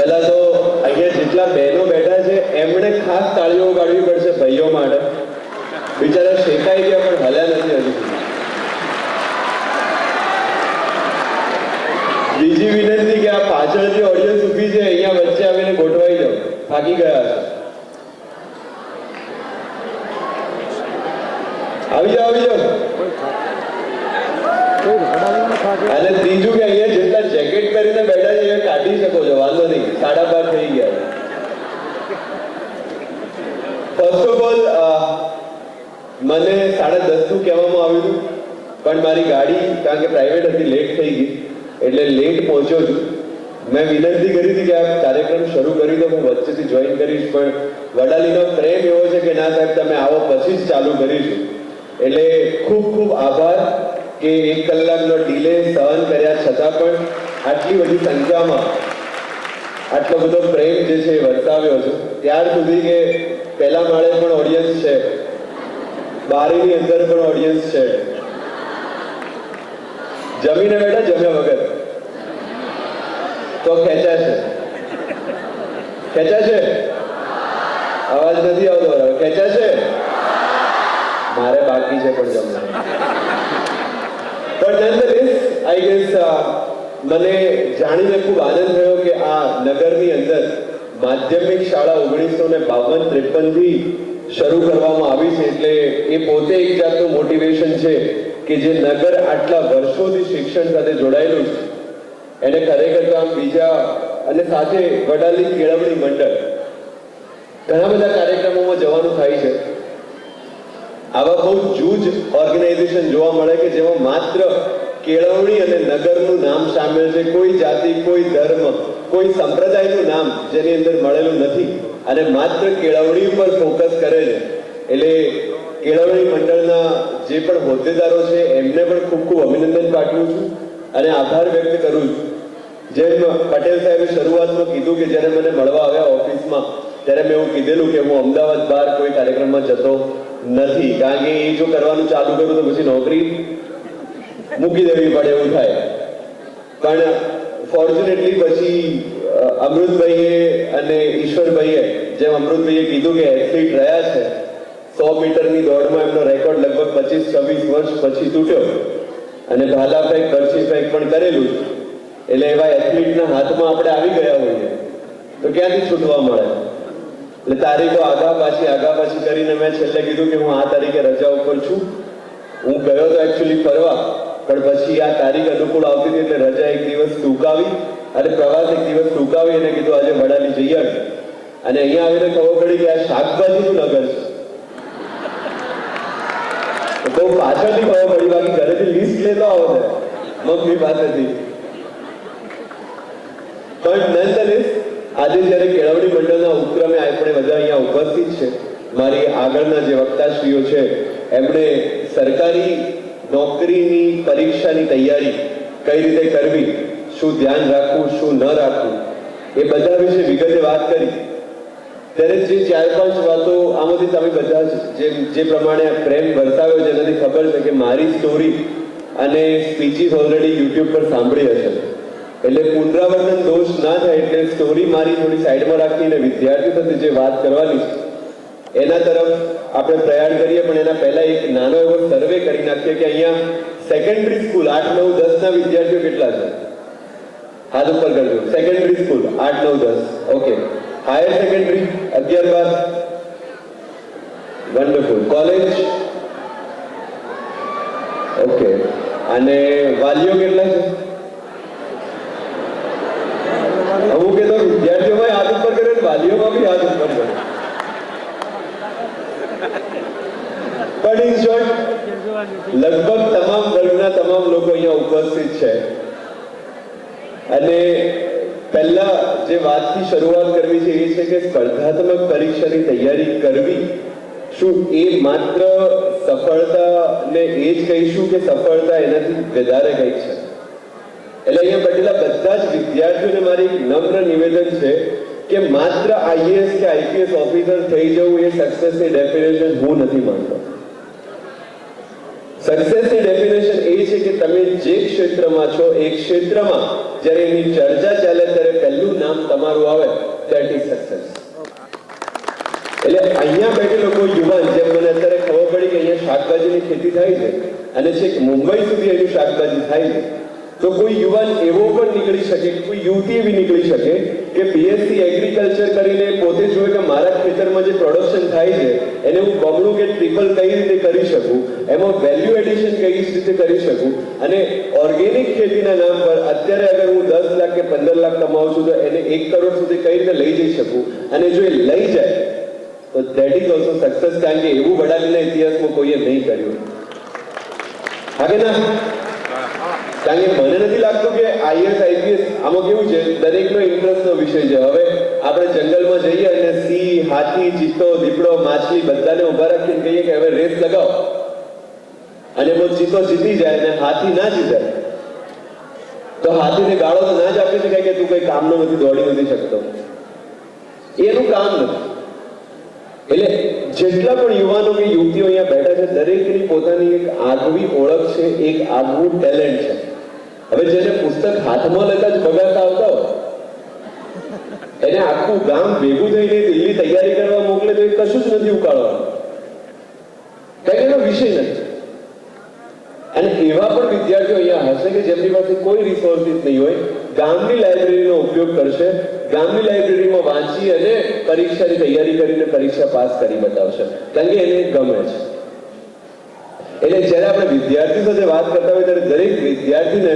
પહેલા તો અહીંયા જેટલા બહેનો બેઠા છે એમણે ખાસ તાળીઓ પાડવી પડશે ભાઈઓ માટે. બિચારા શેકાઈ ગયા પણ હલ્યા નથી હજુ. બીજી વિનંતી કે આ પાછળ જે ઓડિયન્સ ઊભી છે અહીંયા વચ્ચે આવીને ગોઠવાઈ જાઓ, થાકી ગયા છે. આવી જાઓ, આવી જાઓ. અને ત્રીજું કે અહીંયા જેટલા જેકેટ પહેરીને બેઠા છે એ કાઢી શકો છો, વાંધો નહીં, 12:30 થઈ ગયા. ફર્સ્ટ ઓફ ઓલ મને 10:30 કહેવામાં આવ્યું હતું, પણ મારી ગાડી કારણ કે પ્રાઇવેટ હતી લેટ થઈ ગઈ એટલે લેટ પહોંચ્યો છું. મેં વિનંતી કરી હતી કે આ કાર્યક્રમ શરૂ કરી દો, હું વચ્ચેથી જોઈન કરીશ, પણ વડાલીનો પ્રેમ એવો છે કે ના સાહેબ તમે આવો પછી જ ચાલુ કરીશું. એટલે ખૂબ ખૂબ આભાર કે 1 કલાકનો ડિલે સહન કર્યા છતાં પણ આટલી બધી સંખ્યામાં આટલો બધો પ્રેમ જે છે એ વરસાવ્યો છે. ત્યાર સુધી કે પહેલા માળે પણ ઓડિયન્સ છે, બારીની અંદર પણ ઓડિયન્સ છે. જમીને બેઠા જમ્યા વગર તો ખેંચાશે, ખેંચાશે. અવાજ નથી આવતો બરાબર. ખેંચાશે. મારે બાકી છે પણ જમવાનું. પણ nonetheless, I guess મને જાણીને ખૂબ આનંદ થયો કે આ નગરની અંદર માધ્યમિક શાળા 1952-53 થી શરૂ કરવામાં આવી છે. એટલે એ પોતે એક જાતનું મોટિવેશન છે કે જે નગર આટલા વર્ષોથી શિક્ષણ સાથે જોડાયેલું છે એને ખરેખર કામ બીજા અને સાથે વડાલી કેળવણી મંડળ ઘણા બધા કાર્યક્રમોમાં જવાનું થાય છે. આવા બહુ જૂજ ઓર્ગેનાઇઝેશન જોવા મળે કે જેમાં માત્ર કેળવણી અને નગરનું નામ સામેલ છે, કોઈ જાતિ, કોઈ ધર્મ, કોઈ સંપ્રદાયનું નામ જેની અંદર મળેલું નથી અને માત્ર કેળવણી ઉપર ફોકસ કરે છે. એટલે કેળવણી મંડળના જે પણ હોદ્દેદારો છે એમને પણ ખૂબ ખૂબ અભિનંદન પાઠવું છું અને આભાર વ્યક્ત કરું છું. જેમ પટેલ સાહેબે શરૂઆતમાં કીધું કે જ્યારે મને મળવા આવ્યા ઓફિસમાં ત્યારે મેં એવું કીધેલું કે હું અમદાવાદ બહાર કોઈ કાર્યક્રમમાં જતો નથી, કારણ કે એ જો કરવાનું ચાલુ કરું તો પછી નોકરી મૂકી દેવી પડે એવું થાય. પણ ફોર્ચ્યુનેટલી પછી અમૃતભાઈએ અને ઈશ્વરભાઈએ જેમ અમૃતભાઈએ કીધું કે એથ્લીટ રહ્યા છે, 100 મીટરની દોડમાં એમનો રેકોર્ડ લગભગ 25-26 વર્ષ પછી તૂટ્યો અને ભાલા ફેંક, બરછી ફેંક પણ કરેલું. એટલે એવા એથ્લીટના હાથમાં આપણે આવી ગયા હોઈએ તો ક્યાંથી છૂટવા મળે. એટલે તારીખો આગા પાછી કરીને મેં છેલ્લે કીધું કે હું આ તારીખે રજા ઉપર છું. હું ગયો તો એકચ્યુઅલી ફરવા, પણ પછી આ તારીખ અનુકૂળ આવતી હતી એટલે રજા એક દિવસ ટૂંકાવી અને પ્રવાસ એક દિવસ ટૂંકાવી અને કીધું આજે વડાલી જઈ આવી. અને અહીંયા આવીને ખબર પડી કે આ શાકભાજીનું નગર છે. તો પાછળથી ખબર પડી, બાકી ઘરેથી લિસ્ટ લેતો આવો છે મમ્મી પાસેથી. પણ nonetheless, આજે જ્યારે કેળવણી મંડળના ઉપક્રમે આપણે બધા અહીંયા ઉપસ્થિત છે, મારી આગળના જે વક્તાશ્રીઓ છે એમણે સરકારી નોકરીની પરીક્ષાની તૈયારી કઈ રીતે કરવી, શું ધ્યાન રાખવું, શું ન રાખવું, એ બધા વિશે વિગતે વાત કરી. ત્યારે જે 4-5 વાતો આમાંથી તમે બધા જે પ્રમાણે પ્રેમ વરસાવ્યો છે એનાથી ખબર છે કે મારી સ્ટોરી અને સ્પીચીસ ઓલરેડી યુટ્યુબ પર સાંભળી હશે. એટલે પુનરાવર્તન દોષ ના થાય એટલે સ્ટોરી મારી થોડી સાઈડમાં રાખીને વિદ્યાર્થીઓ સાથે જે વાત કરવાની છે એના તરફ આપણે પ્રયાણ કરીએ. પણ એના પહેલા એક નાનો એવો સર્વે કરી નાખીએ કે અહીંયા સેકન્ડરી સ્કૂલ 8, 9, 10 ના વિદ્યાર્થીઓ કેટલા છે? હાથ ઉપર કરજો. Secondary school 8, 9, 10. Okay. Higher secondary 11, 12. Wonderful. College? Okay. અને વાલીઓ કેટલા છે? અમુક તો વિદ્યાર્થીઓમાં હાથ ઉપર કરે, વાલીઓમાં બી હાથ ઉપર કરે. પણ ઇન શોર્ટ લગભગ તમામ વર્ગના તમામ લોકો અહીંયા ઉપસ્થિત છે. અને પહેલા જે વાતથી શરૂઆત કરવી છે એ છે કે સ્પર્ધાત્મક પરીક્ષાની તૈયારી કરવી શું એ માત્ર સફળતાને એ જ કહીશું કે સફળતા એનાથી વધારે કંઈક છે? એટલે અહીંયા બેઠેલા બધા જ વિદ્યાર્થીઓને મારી નમ્ર નિવેદન છે કે માત્ર આઈએએસ કે આઈપીએસ ઓફિસર થઈ જવું એ સક્સેસની ડેફિનેશન હું નથી માનતો. સક્સેસની ડેફિનેશન એ છે કે તમે જે ક્ષેત્રમાં છો એ ક્ષેત્રમાં જ્યારે એની ચર્ચા ચાલે ત્યારે પહેલું નામ તમારું આવે, ધેટ ઇઝ સક્સેસ. એટલે અહીંયા બેઠેલો કોઈ યુવાન, જેમ મને અત્યારે ખબર પડી કે અહીંયા શાકભાજીની ખેતી થાય છે અને છેક મુંબઈ સુધી એનું શાકભાજી થાય છે, તો કોઈ યુવાન એવો પણ નીકળી શકે, કોઈ યુવતી એવી નીકળી શકે કે બીએસસી એગ્રીકલ્ચર કરીને પોતે જોવે કે મારા ખેતરમાં જે પ્રોડક્શન થાય છે એને હું બમણું કે ટ્રિપલ કઈ રીતે કરી શકું, એમાં વેલ્યુ એડિશન કઈ રીતે કરી શકું, અને ઓર્ગેનિક ખેતીના નામ પર અત્યારે અગર હું 10 લાખ કે 15 લાખ કમાઉં છું તો એને 1 કરોડ સુધી કઈ રીતે લઈ જઈ શકું, અને જો એ લઈ જાય તો ધેટ ઇઝ ઓલ્સો સક્સેસ. કારણ કે એવું વડાલીના ઇતિહાસમાં કોઈએ નહીં કર્યું. હા કે ના? કારણ કે મને નથી લાગતું કે આઈએસ આઈપીએસ આમાં કેવું છે, દરેકનો ઇન્ટરેસ્ટનો વિષય છે. હવે આપણે જંગલમાં જઈએ અને સિંહ, હાથી, ચિત્તો, દીપડો, માછલી બધાને ઉભા રાખીને કહીએ કે હવે રેસ લગાવો, અને એમાં ચિત્તો જીતી જાય અને હાથી ના જીતે, તો હાથીને ગાળો તો ના જ આપી શકાય કે તું કઈ કામનો નથી, દોડી નથી શકતો. એનું કામ નથી. એટલે જેટલા પણ યુવાનો કે યુવતીઓ અહીંયા બેઠા છે, દરેકની પોતાની એક આગવી ઓળખ છે, એક આગવું ટેલેન્ટ છે. હવે જેને પુસ્તક હાથમાં લેતા જ બગાડતા આવતા હોય, એને આખું ગામ ભેગું થઈને દિલ્હી તૈયારી કરવા મોકલે તો એ કશું જ નથી ઉકાળવાનું, કારણ કે એનો વિષય નથી. અને એવા પણ વિદ્યાર્થીઓ અહીંયા હશે કે જેમની પાસે કોઈ રિસોર્સિસ નહીં હોય, ગામની લાઇબ્રેરીનો ઉપયોગ કરશે, ગામની લાઇબ્રેરીમાં વાંચી અને પરીક્ષાની તૈયારી કરીને પરીક્ષા પાસ કરી બતાવશે, કારણ કે એને ગમે છે. એટલે જ્યારે આપણે વિદ્યાર્થી સાથે વાત કરતા હોય ત્યારે દરેક વિદ્યાર્થીને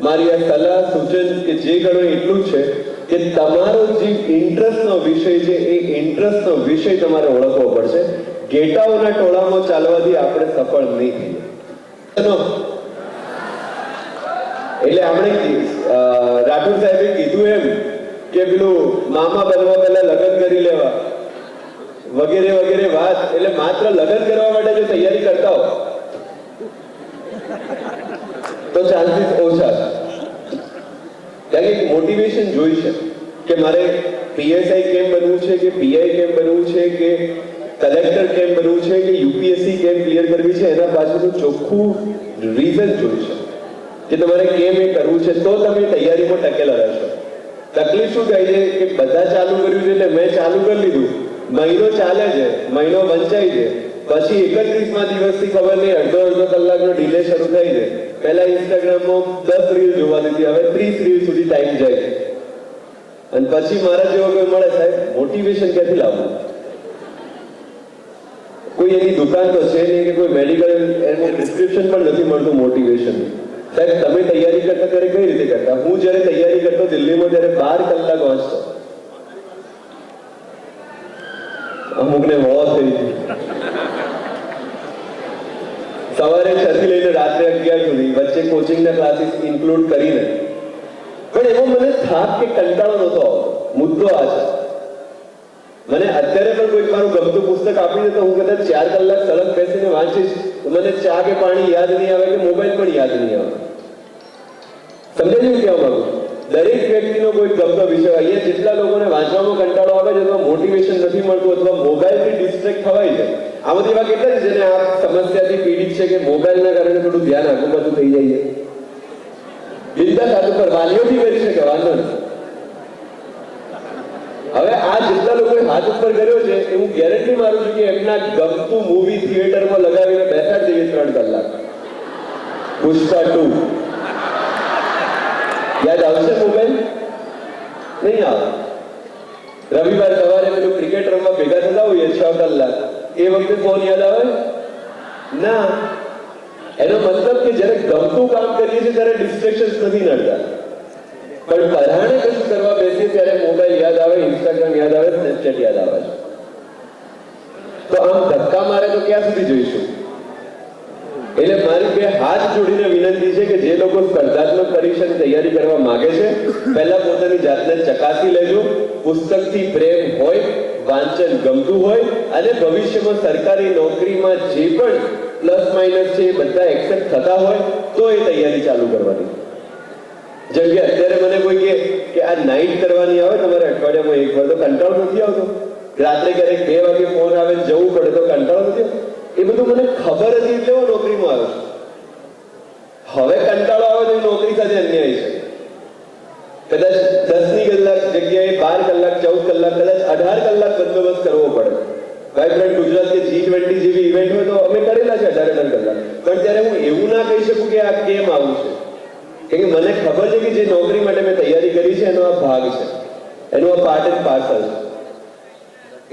મારી આ સલાહ સૂચન કે જે ગણો એટલું જ છે કે તમારો જે ઇન્ટરેસ્ટનો વિષય છે એ ઇન્ટરેસ્ટનો વિષય તમારે ઓળખવો પડશે. ગેટાઓના ટોળામાં ચાલવાથી આપણે સફળ નહીં થઈએ. એટલે આપણે રાઠોડ સાહેબે કીધું એમ કે પેલું મામા બનવા પહેલા લગ્ન કરી લેવા વગેરે વગેરે વાત, એટલે માત્ર લગ્ન કરવા માટે જો તૈયારી કરતા હો તો ચાન્સીસ ઓછા. કારણ કે મોટિવેશન જોઈ છે કે મારે પીએસઆઈ કેમ બનવું છે, કે પીઆઈ કેમ બનવું છે, કે કલેક્ટર કેમ બનવું છે, કે યુપીએસસી કેમ ક્લિયર કરવી છે, એના પાછળનું ચોખ્ખું રીઝન જોઈ છે કે તમારે કેમ એ કરવું છે, તો તમે તૈયારીમાં ટકેલા રહેશો. તકલીફ શું થાય છે કે બધા ચાલુ કર્યું છે એટલે મેં ચાલુ કરી લીધું, મહિનો ચાલે છે, મહિનો વંચાય છે, પછી 31મા દિવસથી ખબર નહીં અડધો કલાકનો ડિલે શરૂ થાય છે. પહેલા ઇન્સ્ટાગ્રામમાં 10 રીલ જોવા દીધી, હવે 30 રીલ સુધી ટાઈમ જાય છે. અને પછી મારા જેવો કોઈ મળે, સાહેબ મોટિવેશન ક્યાંથી લાવવું? કોઈ એની દુકાન તો છે નહીં કે કોઈ મેડિકલ એનું પ્રિસ્ક્રિપ્શન પણ નથી મળતું મોટિવેશન. સાહેબ તમે તૈયારી કરતા ત્યારે કઈ રીતે કરતા? હું જ્યારે તૈયારી કરતો દિલ્હીમાં ત્યારે 12 કલાક વાંચતો. અમુકને મોત થઈ ગઈ. સવારે 6 થી લઈને રાત્રે 11 સુધી, વચ્ચે કોચિંગના ક્લાસીસ ઇન્ક્લુડ કરીને. પણ એવો મને થાક કે કંટાળો નહોતો આવતો. મુદ્દો આ છે. મને અત્યારે પણ કોઈ મારું ગમતું પુસ્તક આપી દે તો હું કદાચ 4 કલાક સલગ બેસીને વાંચીશ તો મને ચા કે પાણી યાદ નહીં આવે, કે મોબાઈલ પણ યાદ નહીં આવે. સમજાયું કહેવા માંગુ? દરેક વ્યક્તિનો કોઈ ગમતો વિષય. અહીંયા જેટલા લોકોને વાંચવામાં કંટાળો આવે છે અથવા મોટિવેશન નથી મળતું અથવા મોબાઈલથી ડિસ્ટ્રેક્ટ થવાય છે, આમાંથી એવા કેટલા છે જેને આ સમસ્યાથી પીડિત છે કે મોબાઈલના કારણે થોડું ધ્યાન આગળ પાછું થઈ જાય છે? બિંદાસ હાથ ઉપર વાલીઓથી કરી શકે, વાંધો નથી. હવે આ જેટલા લોકોએ હાથ ઉપર કર્યો છે એ હું ગેરંટી મારું છું કે એમના ગમતું મૂવી થિયેટરમાં લગાવીને બેસાડી દઈએ 3 કલાક. પુષ્પા 2 યાદ આવશે? મોબાઈલ નહીં આવે. રવિવાર સવારે પેલું ક્રિકેટ રમવા ભેગા થતા હોઈએ 6 કલાક, એ વખતે ફોન યાદ આવે ના. એનો મતલબ કે જ્યારે ગમતું કામ કરીએ છીએ ત્યારે ડિસ્ટ્રેક્શન્સ નથી નડતા, પણ પરાણે કશું કરવા બેસીએ ત્યારે મોબાઈલ યાદ આવે, ઇન્સ્ટાગ્રામ યાદ આવે, સ્નેપચેટ યાદ આવે છે. તો આમ ધક્કા મારે તો ક્યાં સુધી જોઈશું? એટલે મારી 2 હાથ જોડીને વિનંતી છે કે જે લોકો સ્પર્ધાત્મક પરીક્ષાની તૈયારી કરવા માંગે છે, પહેલા પોતાની જાતને ચકાસી લેજો. પુસ્તકથી પ્રેમ હોય, વાંચન ગમતું હોય અને ભવિષ્યમાં સરકારી નોકરીમાં જે પણ પ્લસ માઇનસ છે એ બધા એક્સેપ્ટ થતા હોય તો એ તૈયારી ચાલુ કરવાની. જેમ કે અત્યારે મને કોઈ કે આ નાઇટ કરવાની આવે તમારે અઠવાડિયામાં 1 વાર, તો કંટાળો નથી આવતો? રાત્રે ક્યારેક 2 વાગે ફોન આવે જવું પડે તો કંટાળો નથી આવતો? એ બધું મને ખબર હતી એટલે હું નોકરીમાં આવ્યો છું. હવે કંટાળો આવે તો નોકરી સાથે અન્યાય છે. કદાચ 10ની કલાક જગ્યાએ 12 કલાક 14 કલાક કદાચ 18 કલાક બંદોબસ્ત કરવો પડે. વાઇબ્રન્ટ ગુજરાત કે G20 જેવી ઇવેન્ટ હોય તો અમે કરેલા છે 18 કલાક. પણ ત્યારે હું એવું ના કહી શકું કે આ કેમ આવું છે, કેમ કે મને ખબર છે કે જે નોકરી માટે મેં તૈયારી કરી છે એનો આ ભાગ છે, એનો આ પાર્ટ એન્ડ પાર્સલ છે.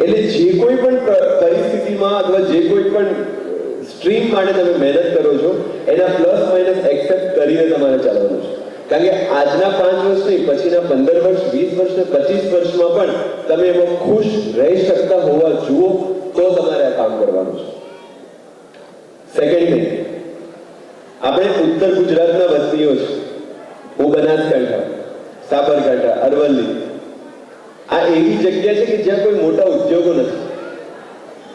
એટલે જે કોઈ પણ પરિસ્થિતિમાં અથવા જે કોઈ પણ સ્ટ્રીમ માટે તમે મહેનત કરો છો એના પ્લસ માઇનસ એક્સેપ્ટ કરીને તમારે ચાલવાનું છે. કારણ કે આજના 5 વર્ષ નહીં, પછીના 15 વર્ષ, 20 વર્ષ ને 25 વર્ષમાં પણ તમે એમાં ખુશ રહી શકતા હોવા જુઓ તો તમારે આ કામ કરવાનું છે. સેકન્ડ થિંગ, આપણે ઉત્તર ગુજરાતના વતનીઓ છે. હું બનાસકાંઠા, સાબરકાંઠા, અરવલ્લી, આ એવી જગ્યા છે કે જ્યાં કોઈ મોટા ઉદ્યોગો નથી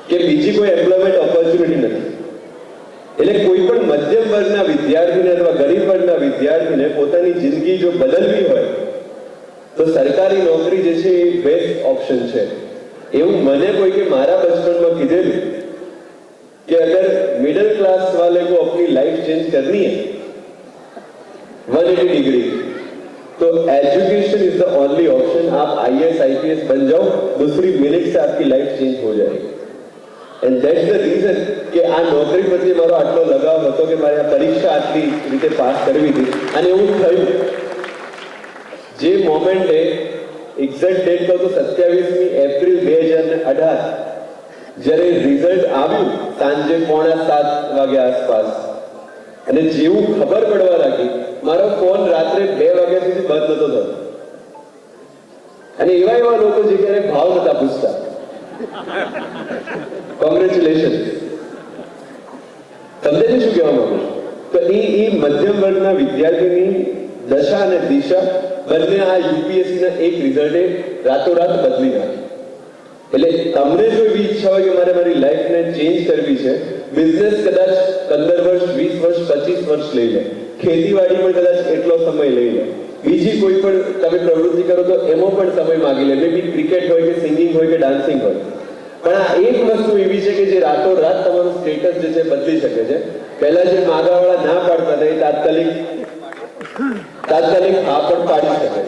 કે બીજી કોઈ એમ્પ્લોયમેન્ટ ઓપોર્ચ્યુનિટી નથી. એટલે કોઈ પણ મધ્યમ વર્ગના વિદ્યાર્થીને અથવા ગરીબ વર્ગના વિદ્યાર્થીને પોતાની જિંદગી જો બદલવી હોય તો સરકારી નોકરી જે છે એ બેસ્ટ ઓપ્શન છે. એવું મને કોઈ કે મારા बचपन में કીધેલું कि अगर मिडिल क्लास वाले को अपनी लाइफ चेंज करनी है 180 डिग्री तो education is the only option. आप IAS IPS बन जाओ, दूसरी मिनट से आपकी लाइफ चेंज हो जाएगी. एंड दैट्स द रीजन કે આ નોકરી પ્રત્યે મારો આટલો લગાવ હતો કે મારે આ પરીક્ષા આટલી રીતે પાસ કરવી હતી. અને એવું થયું. જે મોમેન્ટે એક્ઝેક્ટ ડેટ કહું તો 27મી એપ્રિલ 2018 જ્યારે રિઝલ્ટ આવ્યું સાંજે 6:45 વાગ્યા આસપાસ, અને જેવું ખબર પડવા લાગી મારો ફોન રાત્રે 2 વાગ્યા સુધી બંધ નતો થતો. અને એવા લોકો જે ક્યારે ભાવ નતા પૂછતા, કોંગ્રેચ્યુલેશન. તમને શું કહેવા માંગુ છું? તો એ મધ્યમ વર્ગના વિદ્યાર્થીની દશા અને દિશા બંને આ UPSC ના એક રિઝલ્ટે રાતોરાત બદલી નાખી. એટલે તમને જો એવી ઈચ્છા હોય કે મારે મારી લાઈફને ચેન્જ કરવી છે, બિઝનેસ કદાચ 15 વર્ષ, 20 વર્ષ, 25 વર્ષ લઈ લે, ખેતીવાડી પણ કદાચ એટલો સમય લઈ લે, બીજી કોઈ પણ તમે પ્રવૃત્તિ કરો તો એમાં પણ સમય માંગી લે, મે બી ક્રિકેટ હોય કે સિંગિંગ હોય કે ડાન્સિંગ હોય. પણ આ એક વસ્તુ એવી છે કે જે રાતોરાત તમારું સ્ટેટસ જે છે બદલી શકે છે. પહેલા જે માગાવાળા ના પાડતા હતા એ તાત્કાલિક હા પણ પાડી શકે.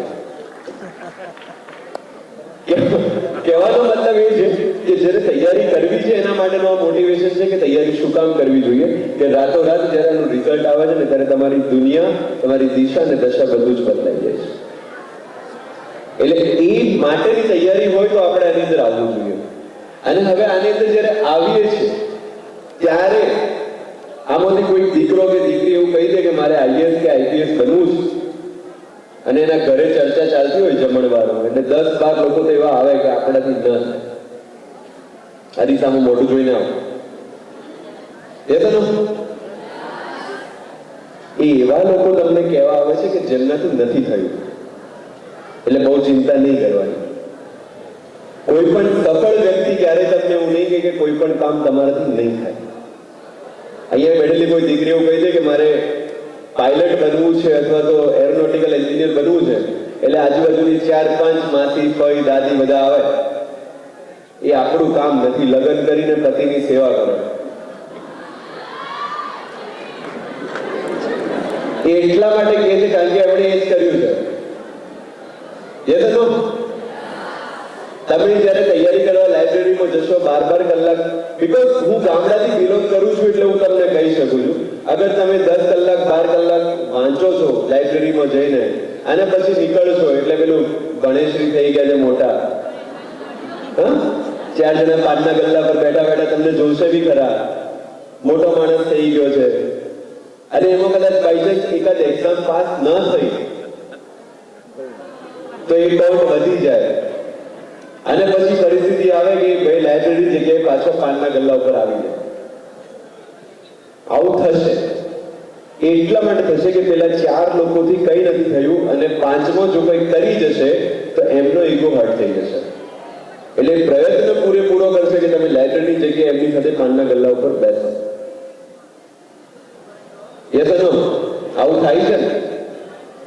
કહેવાનો મતલબ એ છે કે જ્યારે તૈયારી કરવી છે એના માટેનો મોટિવેશન છે કે તૈયારી શું કામ કરવી જોઈએ, કે રાતોરાત જ્યારે એનું રિઝલ્ટ આવે છે ને ત્યારે તમારી દુનિયા, તમારી દિશા અને દશા બધું જ બદલાઈ જાય છે. એટલે એ માટેની તૈયારી હોય તો આપણે આની અંદર આવવું જોઈએ. અને હવે આની અંદર જ્યારે આવીએ છીએ ત્યારે આમાંથી કોઈ દીકરો કે દીકરી એવું કહી દે કે મારે IAS કે IPS બનવું છે, અને એના ઘરે ચર્ચા ચાલતી હોય જમણવારો, એટલે 10-12 લોકો તો એવા આવે કે આપણાથી ન થાય. આની સામે મોઢું જોઈને આવો એ તો એવા લોકો તમને કહેવા આવે છે કે જેમનાથી નથી થયું. એટલે બહુ ચિંતા નહીં કરવાની. કોઈ પણ સફળ વ્યક્તિ ક્યારે તમને એવું નહીં કહે કે કોઈ પણ કામ તમારાથી નહીં થાય. અહીંયા બેઠેલી કોઈ દીકરી એવું કહી દે કે મારે પાયલટ બનવું છે અથવા તો એરોનોટિકલ એન્જિનિયર બનવું છે, એટલે આજુબાજુની 4-5 માસી, ફઈ, દાદી બધા આવે. એ આપણું કામ નથી. લગ્ન કરીને પતિની સેવા કરો. એ એટલા માટે કહે છે કારણ કે આપણે એ જ કર્યું છે. તમે જ્યારે તૈયારી કરવા લાઇબ્રેરીમાં જશો 12 કલાક, બીકોઝ હું ગામડાથી બિલોંગ કરું છું એટલે હું તમને કહી શકું છું, અગર તમે 10 કલાક 12 કલાક વાંચો છો લાઇબ્રેરીમાં જઈને અને પછી નીકળશો, એટલે પેલું ગણેશજી થઈ ગયા છે મોટા, 4 જણા પાનના ગલ્લા પર બેઠા બેઠા તમને જોશે બી ખરા, મોટો માણસ થઈ ગયો છે, અને એમાં કદાચ બાયચાન્સ એકાદ એક્ઝામ પાસ ન થઈ તો એ ડાઉટ વધી જાય, અને પછી પરિસ્થિતિ આવે કે ભાઈ લાઇબ્રેરી જગ્યાએ પાછો પાનના ગલ્લા ઉપર આવી જાય. આવું થશે. એટલા માટે થશે કે પેલા 4 લોકોથી કઈ નથી થયું અને 5મો જો કઈ કરી જશે તો એમનો ઈગો હર્ટ થઈ જશે. એટલે પ્રયત્ન પૂરેપૂરો કરશે કે તમે લાઇબ્રેરીની જગ્યાએ એમની સાથે પાનના ગલ્લા ઉપર બેસો. યસ નો આવું થાય છે ને?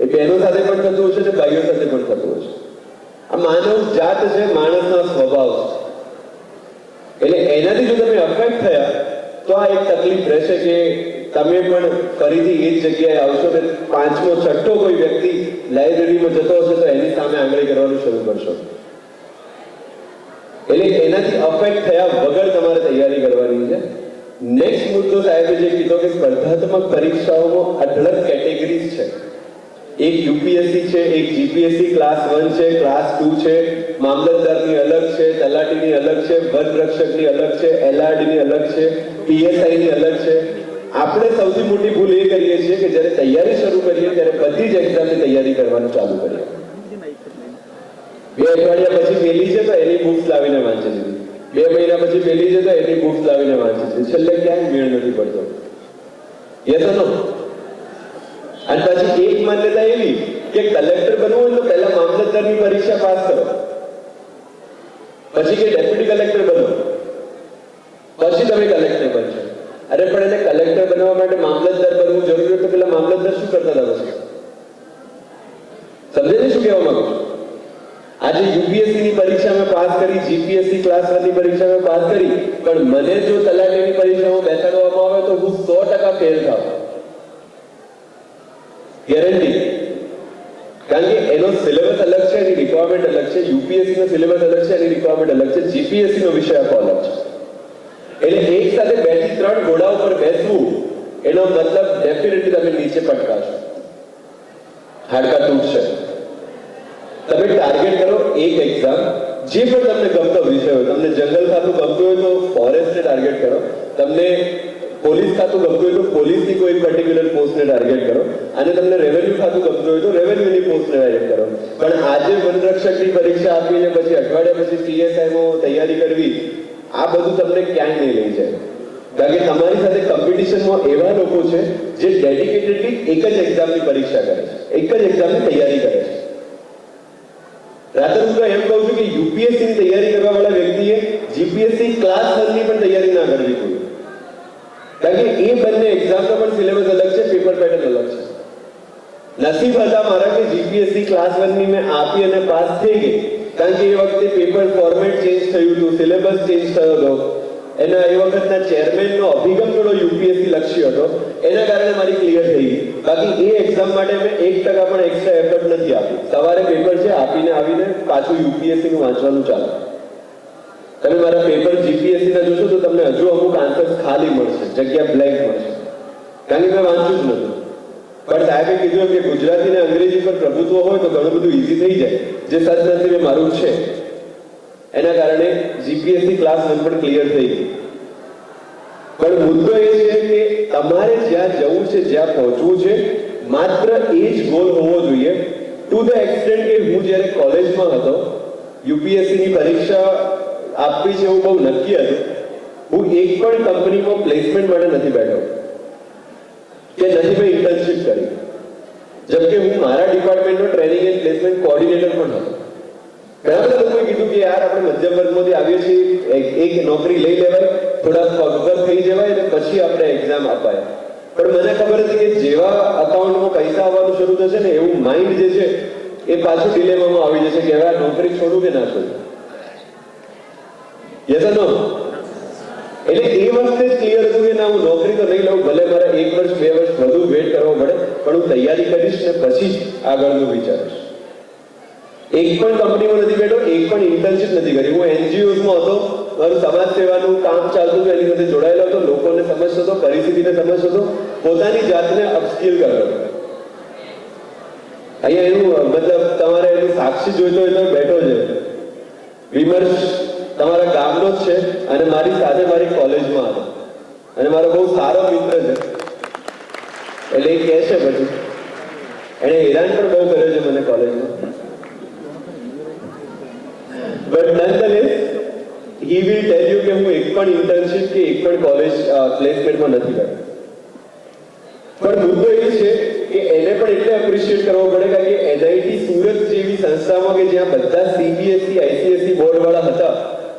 એ બહેનો સાથે પણ થતું હશે ને ભાઈઓ સાથે પણ થતું હશે. આ માનવ જાત છે, માણસનો સ્વભાવ છે. એટલે એનાથી જો તમે અફેક્ટ થયા તો આ એક તકલીફ રહેશે કે તમે પણ ફરીથી એ જ જગ્યાએ આવશો ને પાંચમો છઠ્ઠો કોઈ વ્યક્તિ લાઇબ્રેરીમાં જતો હશે તો એની સામે આંગળી કરવાનું શરૂ કરશો. એટલે એનાથી અફેક્ટ થયા વગર તમારે તૈયારી કરવાની છે. નેક્સ્ટ મુદ્દો સાહેબે જે કીધો કે સ્પર્ધાત્મક પરીક્ષાઓમાં અઢળક કેટેગરીઝ છે. એક યુપીએસસી છે, એક જીપીએસસી ક્લાસ 1 છે, ક્લાસ 2 છે, મામલતદારની અલગ છે, તલાટીની અલગ છે, વનરક્ષકની અલગ છે, એલઆરડીની અલગ છે, પીએસઆઈની અલગ છે. આપણે સૌથી મોટી ભૂલ એ કરીએ છીએ કે જ્યારે તૈયારી શરૂ કરીએ ત્યારે બધી જ એક્ઝામની તૈયારી કરવાનું ચાલુ કરીએ. 2 અઠવાડિયા પછી પેલી છે તો એની બુક્સ લાવીને વાંચે છે, 2 મહિના પછી પેલી છે તો એની બુક્સ લાવીને વાંચે છે, છેલ્લે ક્યાંય મેળ નથી પડતો. યસ ઓર નો? અને પછી એક માન્યતા એવી કે કલેક્ટર બનવું હોય તો પહેલા મામલતદારની પરીક્ષા પાસ કરો, પછી કે ડેપ્યુટી કલેક્ટર બનો, પછી તમે કલેક્ટર બનશો. અરે પણ એને કલેક્ટર બનવા માટે મામલતદાર બનવું જરૂરી હોય તો પેલા મામલતદાર શું કરતા હતા પછી? સમજે છે શું કહેવા માંગુ છું? આજે યુપીએસસી ની પરીક્ષા મેં પાસ કરી, જીપીએસસી ક્લાસ 1 ની પરીક્ષા મેં પાસ કરી, પણ મને જો તલાટીની પરીક્ષામાં બેસાડવામાં આવે તો હું 100% ફેલ થાઉં, ગેરંટી. કારણ કે એનો સિલેબસ અલગ છે, એની રિક્વાયરમેન્ટ અલગ છે. યુપીએસસી નો સિલેબસ અલગ છે, એની રિક્વાયરમેન્ટ અલગ છે. જીપીએસસી નો વિષય આખો અલગ છે. એટલે એક સાથે 2 થી 3 ઘોડા ઉપર બેસવું એનો મતલબ ડેફિનેટલી તમે નીચે પટકાશો, હાડકા તૂટશે. તમે ટાર્ગેટ કરો એક એક્ઝામ, જે પણ તમને ગમતો વિષય હોય. તમને જંગલ ખાતું ગમતું હોય તો ફોરેસ્ટને ટાર્ગેટ કરો, તમને પોલીસ ખાતું ગમતું હોય તો પોલીસની કોઈ પર્ટિક્યુલર પોસ્ટને ટાર્ગેટ કરો, અને તમને રેવન્યુ ખાતું ગમતું હોય તો રેવન્યુની પોસ્ટને ટાર્ગેટ કરો. પણ આજે વનરક્ષકની પરીક્ષા આપીને પછી અઠવાડિયા પછી પીએસઆઈમાં તૈયારી કરવી, આ બધું તમને ક્યાંય નહીં લઈ જાય. કારણ કે તમારી સાથે કોમ્પિટિશનમાં એવા લોકો છે જે ડેડિકેટેડલી એક જ એક્ઝામની પરીક્ષા કરે છે, એક જ એક્ઝામની તૈયારી કરે છે. રાત્રે હું એમ કહું છું કે યુપીએસસી ની તૈયારી કરવા વાળા વ્યક્તિએ જીપીએસસી ક્લાસ 1 ની પણ તૈયારી ના કરવી જોઈએ. કારણ કે એ બંને એક્ઝામનો પણ સિલેબસ અલગ છે, પેપર પેટર્ન અલગ છે. નસીબ હતા મારા કે જીપીએસસી ક્લાસ 1 ની મેં આપી અને પાસ થઈ ગઈ. કારણ કે એ વખતે પેપર ફોર્મેટ ચેન્જ થયું હતું, સિલેબસ ચેન્જ થયો હતો, એના એ વખતના ચેરમેનનો અભિગમ થોડો યુપીએસસી લક્ષી હતો, એના કારણે મારી ક્લિયર થઈ ગઈ. બાકી એ એક્ઝામ માટે મેં 1% પણ એક્સ્ટ્રા એફર્ટ નથી આપી. સવારે પેપર છે, આપીને આવીને પાછું યુપીએસસી નું વાંચવાનું ચાલુ. તમે મારા પેપર જીપીએસસી ના જોશો તો તમને હજુ અમુક આન્સર્સ ખાલી મળશે, જગ્યા બ્લેન્ક મળશે, કારણ કે મેં વાંચ્યું જ નતું. પણ સાહેબે કીધું કે ગુજરાતી અને અંગ્રેજી પર પ્રભુત્વ હોય તો ઘણું બધું ઈઝી થઈ જાય, જે સદનસીબે મારું છે. એના કારણે જીપીએસસી ક્લાસ 1 પણ ક્લિયર થઈ ગઈ. પણ મુદ્દો એ છે કે તમારે જ્યાં જવું છે, જ્યાં પહોંચવું છે, માત્ર એ જ ગોલ હોવો જોઈએ. ટુ ધ એક્સટેન્ટ કે હું જ્યારે કોલેજમાં હતો, યુપીએસસી ની પરીક્ષા આપવી છે એવું બહુ નક્કી હતું. હું એક પણ કંપનીમાં પ્લેસમેન્ટ માટે નથી બેઠો કે નથી મેં ઇન્ટર્નશિપ કરી, જબકે હું મારા ડિપાર્ટમેન્ટનો ટ્રેનિંગ એન્ડ પ્લેસમેન્ટ કોઓર્ડિનેટર પણ હતો. ઘણા બધા લોકોએ કીધું કે યાર આપણે મધ્યમ વર્ગમાંથી આવીએ છીએ, એક નોકરી લઈ લેવાય, થોડા પગભર થઈ જવાય અને પછી આપણે એક્ઝામ અપાય. પણ મને ખબર હતી કે જેવા અકાઉન્ટમાં પૈસા આવવાનું શરૂ થશે ને એવું માઇન્ડ જે છે એ પાછું ડિલેમામાં આવી જશે કે હવે આ નોકરી છોડું કે ના છોડું. યસ ઓર નો? એટલે એ વખતે જ ક્લિયર હતું કે ના, હું નોકરી તો નહીં લઉં, ભલે મારે 1 વર્ષ 2 વર્ષ વધુ વેટ કરવો પડે, પણ હું તૈયારી કરીશ ને પછી જ આગળનું વિચારીશ. એક પણ કંપનીમાં નથી બેઠો, એક પણ ઇન્ટર્નશિપ નથી કરી. હું એનજીઓઝમાં હતો, મારું સમાજ સેવાનું કામ ચાલતું હતું, એની સાથે જોડાયેલો હતો, લોકોને સમજતો હતો, પરિસ્થિતિને સમજતો હતો, પોતાની જાતને અપસ્કિલ કરતો હતો. અહીંયા એનું મતલબ તમારે એનું સાક્ષી જોઈતો હોય તો બેઠો છે. વિમર્શ તમારા ગામનો જ છે અને મારી સાથે મારી કોલેજમાં હતો અને મારો બહુ સારો મિત્ર છે. એટલે એ કહે છે પછી એને હેરાન પણ બહુ કર્યો છે મને કોલેજમાં. But nonetheless he will tell you કે હું એક પણ ઇન્ટર્નશિપ કે એક પણ કોલેજ પ્લેસમેન્ટમાં નથી કર્યો. પણ મુદ્દો એ છે કે એને પણ એટલે એપ્રિશિએટ કરવો પડે કારણ કે એનઆઈટી સુરત જેવી સંસ્થામાં કે જ્યાં બધા સીબીએસઈ આઈસીએસઈ બોર્ડ વાળા હતા,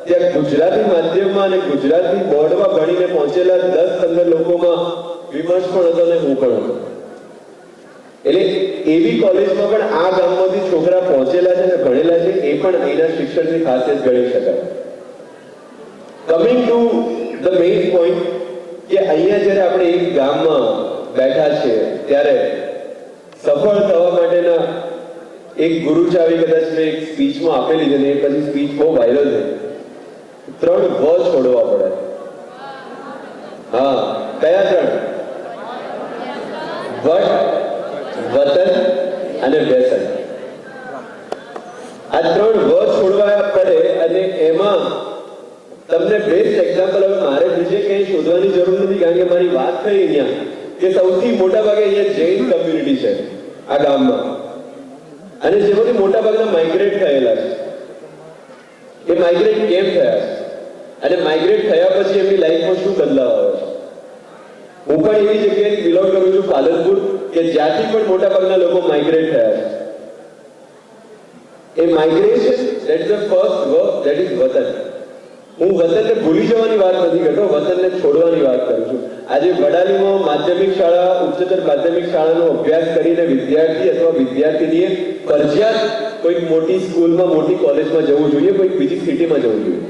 ત્યાં ગુજરાતી માધ્યમમાં અને ગુજરાતી બોર્ડમાં ભણીને પહોંચેલા 10-15 લોકોમાં વિમર્શ પણ હતો અને હું પણ હતો. એટલે એવી કોલેજમાં પણ આ ગામમાંથી છોકરા પહોંચેલા છે અને ભણેલા છે, એ પણ અહીંના શિક્ષણની ખાસિયત ગણી શકાય. Coming to the main point કે અહીંયા જ્યારે આપણે એક ગામમાં બેઠા છીએ ત્યારે સફળ થવા માટેના એક ગુરુ ચાવી કદાચ મેં એક સ્પીચમાં આપેલી છે ને એ પછી સ્પીચ બહુ વાયરલ થઈ. 3 વ છોડવા પડે. હા, કયા 3? વટ, વતન અને વ્યસન. આ 3 વ છોડવા પડે અને એમાં તમને બેસ્ટ એક્ઝામ્પલ હવે મારે બીજે કંઈ શોધવાની જરૂર નથી, કારણ કે મારી વાત થઈ અહીંયા કે સૌથી મોટા ભાગે અહીંયા જૈન કમ્યુનિટી છે આ ગામમાં, અને જેમાંથી મોટા ભાગના માઇગ્રેટ થયેલા છે. એ માઇગ્રેટ કેમ થયા છે અને માઇગ્રેટ થયા પછી એમની લાઈફમાં શું બદલાવ આવ્યો છે? હું પણ એવી જગ્યાએ બિલોંગ કરું છું, પાલનપુર, કે જ્યાંથી પણ મોટા ભાગના લોકો માઇગ્રેટ થયા છે. એ migration, that is the first work, that is વતન. હું વતનને ભૂલી જવાની વાત નથી કરતો, વતનને છોડવાની વાત કરું છું. આજે વડાલીમાં માધ્યમિક શાળા, ઉચ્ચતર માધ્યમિક શાળાનો અભ્યાસ કરીને વિદ્યાર્થી અથવા વિદ્યાર્થીનીએ ફરજિયાત કોઈક મોટી સ્કૂલમાં, મોટી કોલેજમાં જવું જોઈએ, કોઈક બીજી સિટીમાં જવું જોઈએ.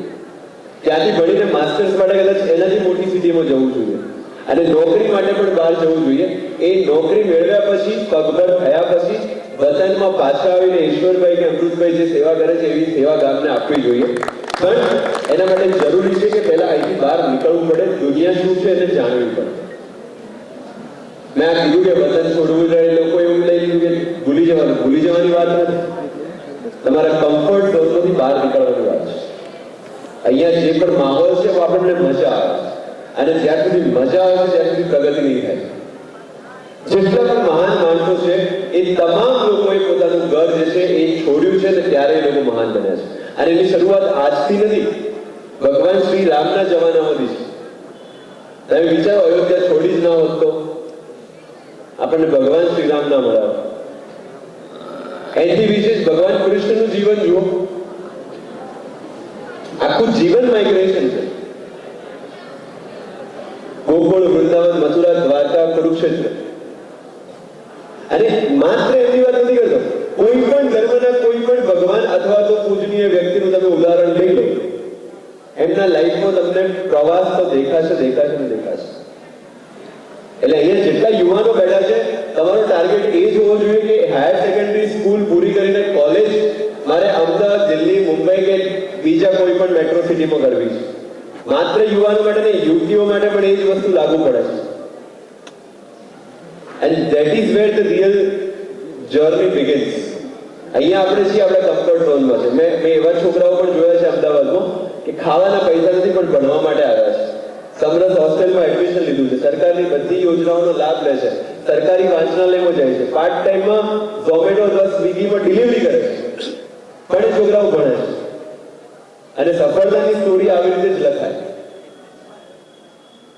ત્યાંથી ભણીને માસ્ટર્સ માટે કદાચ એનાથી મોટી સિટીમાં જવું જોઈએ, અને નોકરી માટે પણ બહાર જવું જોઈએ. એ નોકરી મેળવ્યા પછી, પગભર થયા પછી વતનમાં પાછા આવીને ઈશ્વરભાઈ કે અમૃતભાઈ જે સેવા કરે છે એવી સેવા ગામને આપવી જોઈએ. પણ એના માટે જરૂરી છે કે પહેલા અહીંથી બહાર નીકળવું પડે, દુનિયા શું છે એને જાણવી પડે. મેં આ કીધું કે વતન છોડવું જોઈએ, લોકો એવું લઈ લીધું કે ભૂલી જવાની વાત નથી. તમારા કમ્ફર્ટ ઝોનમાંથી બહાર નીકળવાની વાત છે. અહીંયા જે પણ માહોલ છે આપણને મજા આવે છે, અને જ્યાં સુધી મજા આવે છે ત્યાં સુધી પ્રગતિ નહીં થાય. જેટલા પણ મહાન માણસો છે એ તમામ લોકોએ પોતાનું ઘર જે છે એ છોડ્યું છે, અને ત્યારે એ લોકો મહાન બન્યા છે. અને એની શરૂઆત આજથી નથી, ભગવાન શ્રી રામના જમાનામાંથી છે. તમે વિચારો, અયોધ્યા છોડી જ ના હોત તો આપણને ભગવાન શ્રી રામ ના મળ્યા. એથી વિશેષ ભગવાન કૃષ્ણનું જીવન જુઓ, આખું જીવન માઇગ્રેશન છે. ગોકુળ, વૃંદાવન, મથુરા, દ્વારકા, કુરુક્ષેત્ર. અને માત્ર એમની વાત નથી કરતો, કોઈ પણ ધર્મના કોઈ પણ ભગવાન અથવા તો પૂજનીય વ્યક્તિનું તમે ઉદાહરણ લઈ લો, એમના લાઈફમાં તમને પ્રવાસ તો દેખાશે. એટલે અહીંયા જેટલા યુવાનો બેઠા છે, તમારો ટાર્ગેટ એ જ હોવો જોઈએ કે હાયર સેકન્ડરી સ્કૂલ પૂરી કરીને કોલેજ મારે અમદાવાદ, દિલ્હી, મુંબઈ કે બીજા કોઈ પણ મેટ્રો સિટીમાં કરવી છે. માત્ર યુવાનો માટે નહીં, યુવતીઓ માટે પણ એ જ વસ્તુ લાગુ પડે છે. And that is where the real journey begins. અહીંયા આપણે છીએ આપણા કમ્ફર્ટ ઝોનમાં છે. મેં એવા છોકરાઓ પણ જોયા છે અમદાવાદમાં કે ખાવાના પૈસા નથી પણ ભણવા માટે આવ્યા છે. સમરસ હોસ્ટેલમાં એડમિશન લીધું છે, સરકારની બધી યોજનાઓનો લાભ લે છે, સરકારી વાંચનાલયમાં જાય છે, પાર્ટ ટાઈમમાં ઝોમેટો અથવા સ્વિગીમાં ડિલિવરી કરે છે, પણ એ છોકરાઓ ભણે છે. અને સફળતાની સ્ટોરી આવી રીતે જ લખાય.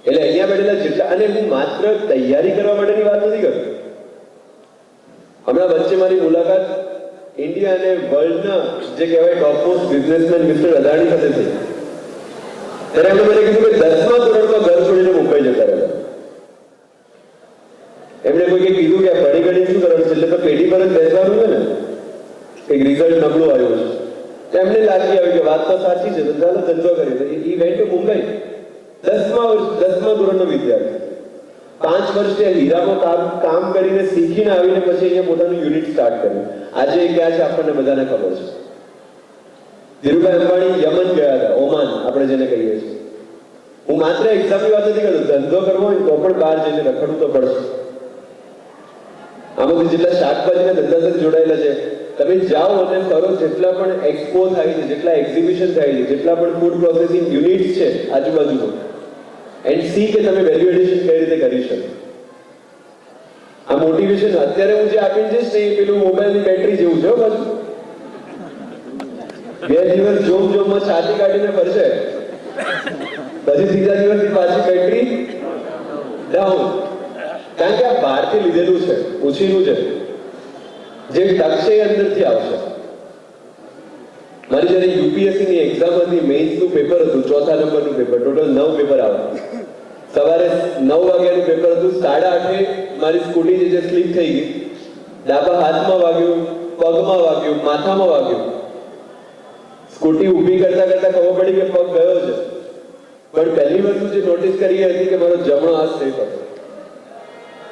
એટલે અહીંયા બેઠેલા જેટલા, અને હું માત્ર તૈયારી કરવા માટેની વાત નથી કરતો. હમણાં વચ્ચે મારી મુલાકાત ઇન્ડિયા અને વર્લ્ડના જે કહેવાય ટોપમોસ્ટ બિઝનેસમેન મિસ્ટર અદાણી સાથે થઈ. ત્યારે એમણે મને કીધું કે 10મા ધોરણમાં ઘર છોડીને મુંબઈ જતા રહેતા. એમણે કોઈ કીધું કે ભણી ગણી શું કરવાનું છે, એટલે તો પેઢી પર જ બેસવાનું છે ને, કંઈક રિઝલ્ટ નબળું આવ્યું છે. એમને લાગી આવી કે વાત તો સાચી છે, તો ચાલો ધંધો કરીએ. ઈ વેન્ટ ટુ મુંબઈ. 10મા ધોરણનો વિદ્યાર્થી 5 વર્ષ હીરામાં કામ કરીને શીખીને આવીને પછી અહીંયા પોતાનું યુનિટ સ્ટાર્ટ કર્યું. આજે એ ક્યાં છે આપણને બધાને ખબર છે. ધીરુભાઈ અંબાણી યમન ગયા હતા, ઓમાન આપણે જેને કહીએ છીએ. હું માત્ર એક્ઝામની વાત નથી કરતો, ધંધો કરવો હોય તો પણ બહાર જઈને રખડવું તો પડશે. આમાંથી જેટલા શાકભાજીના ધંધા સાથે જોડાયેલા છે, તમે જાઓ અને કરો, જેટલા પણ એક્સપો થાય છે, જેટલા એક્ઝિબિશન થાય છે, જેટલા પણ ફૂડ પ્રોસેસિંગ યુનિટ્સ છે આજુબાજુમાં, એન્ડ સી કે તમે વેલ્યુ એડિશન કઈ રીતે કરી શકો. આ મોટિવેશન અત્યારે હું જે આપીને જઈશ ને એ પેલું મોબાઈલની બેટરી જેવું છે. પાછું 2 દિવસ જોમમાં છાતી કાઢીને ફરશે, પછી ત્રીજા દિવસથી પાછી બેટરી ડાઉન. કારણ કે આ બહારથી લીધેલું છે, ઉછીનું છે. જે ટકશે એ અંદરથી આવશે. મારી જયારે યુપીએસસી ની એક્ઝામ હતી, મેઇન્સનું પેપર હતું, 4થા નંબરનું પેપર, ટોટલ 9 પેપર આવે. સવારે 9 વાગ્યાનું પેપર હતું. 8:30 મારી સ્કૂટી જે સ્લીપ થઈ ગઈ, ડાબા હાથમાં વાગ્યું, પગમાં વાગ્યું, માથામાં વાગ્યું. સ્કૂટી ઊભી કરતા કરતા ખબર પડી કે પગ ગયો છે. પણ પહેલી વસ્તુ જે નોટિસ કરી એ હતી કે મારો જમણો હાથ સેફ હતો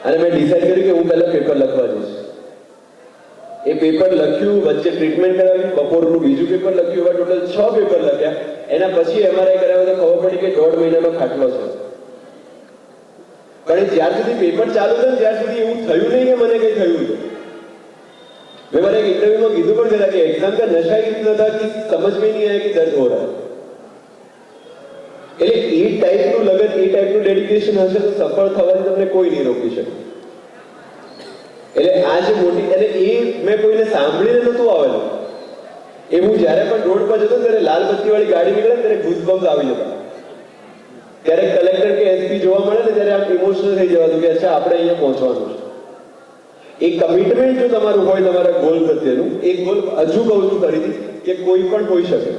અને મેં ડિસાઈડ કર્યું કે હું પહેલા પેપર લખવા જઈશ. એ પેપર લખ્યું, વચ્ચે ટ્રીટમેન્ટ કરાવી, બપોરનું બીજું પેપર લખ્યું, એવા ટોટલ 6 પેપર લખ્યા. એના પછી MRI કરાવ્યો તો ખબર પડી કે 1.5 મહિનાનો ખાટલો છે. પણ જ્યાર સુધી પેપર ચાલુ છે ત્યાર સુધી એવું થયું નહીં કે મને કંઈ થયું છે. મેં મારા એક इंटरव्यू में કીધું પણ ખરા કે एग्जाम का नशा ही इतना था कि समझ में नहीं आया कि दर्द हो रहा है. એટલે એ ટાઈપનું લગન, એ ટાઈપનું ડેડિકેશન હશે તો સફળ થવાથી તમને કોઈ નહીં રોકી શકે. એટલે આ જે મોટી, અને એ મેં કોઈને સાંભળીને નહોતું આવેલું. એ હું જ્યારે પણ રોડ પર જતો ત્યારે લાલ બત્તીવાળી ગાડી નીકળે ત્યારે ગૂઝબમ્સ આવી જતા. ત્યારે કલેક્ટર કે એસપી જોવા મળે ને ત્યારે આમ ઇમોશનલ થઈ જવાતું કે અચ્છા આપણે અહીંયા પહોંચવાનું છે. એ કમિટમેન્ટ જો તમારું હોય તમારા ગોલ પ્રત્યેનું, એક ગોલ હજુ કહું છું ફરીથી કે કોઈ પણ હોઈ શકે.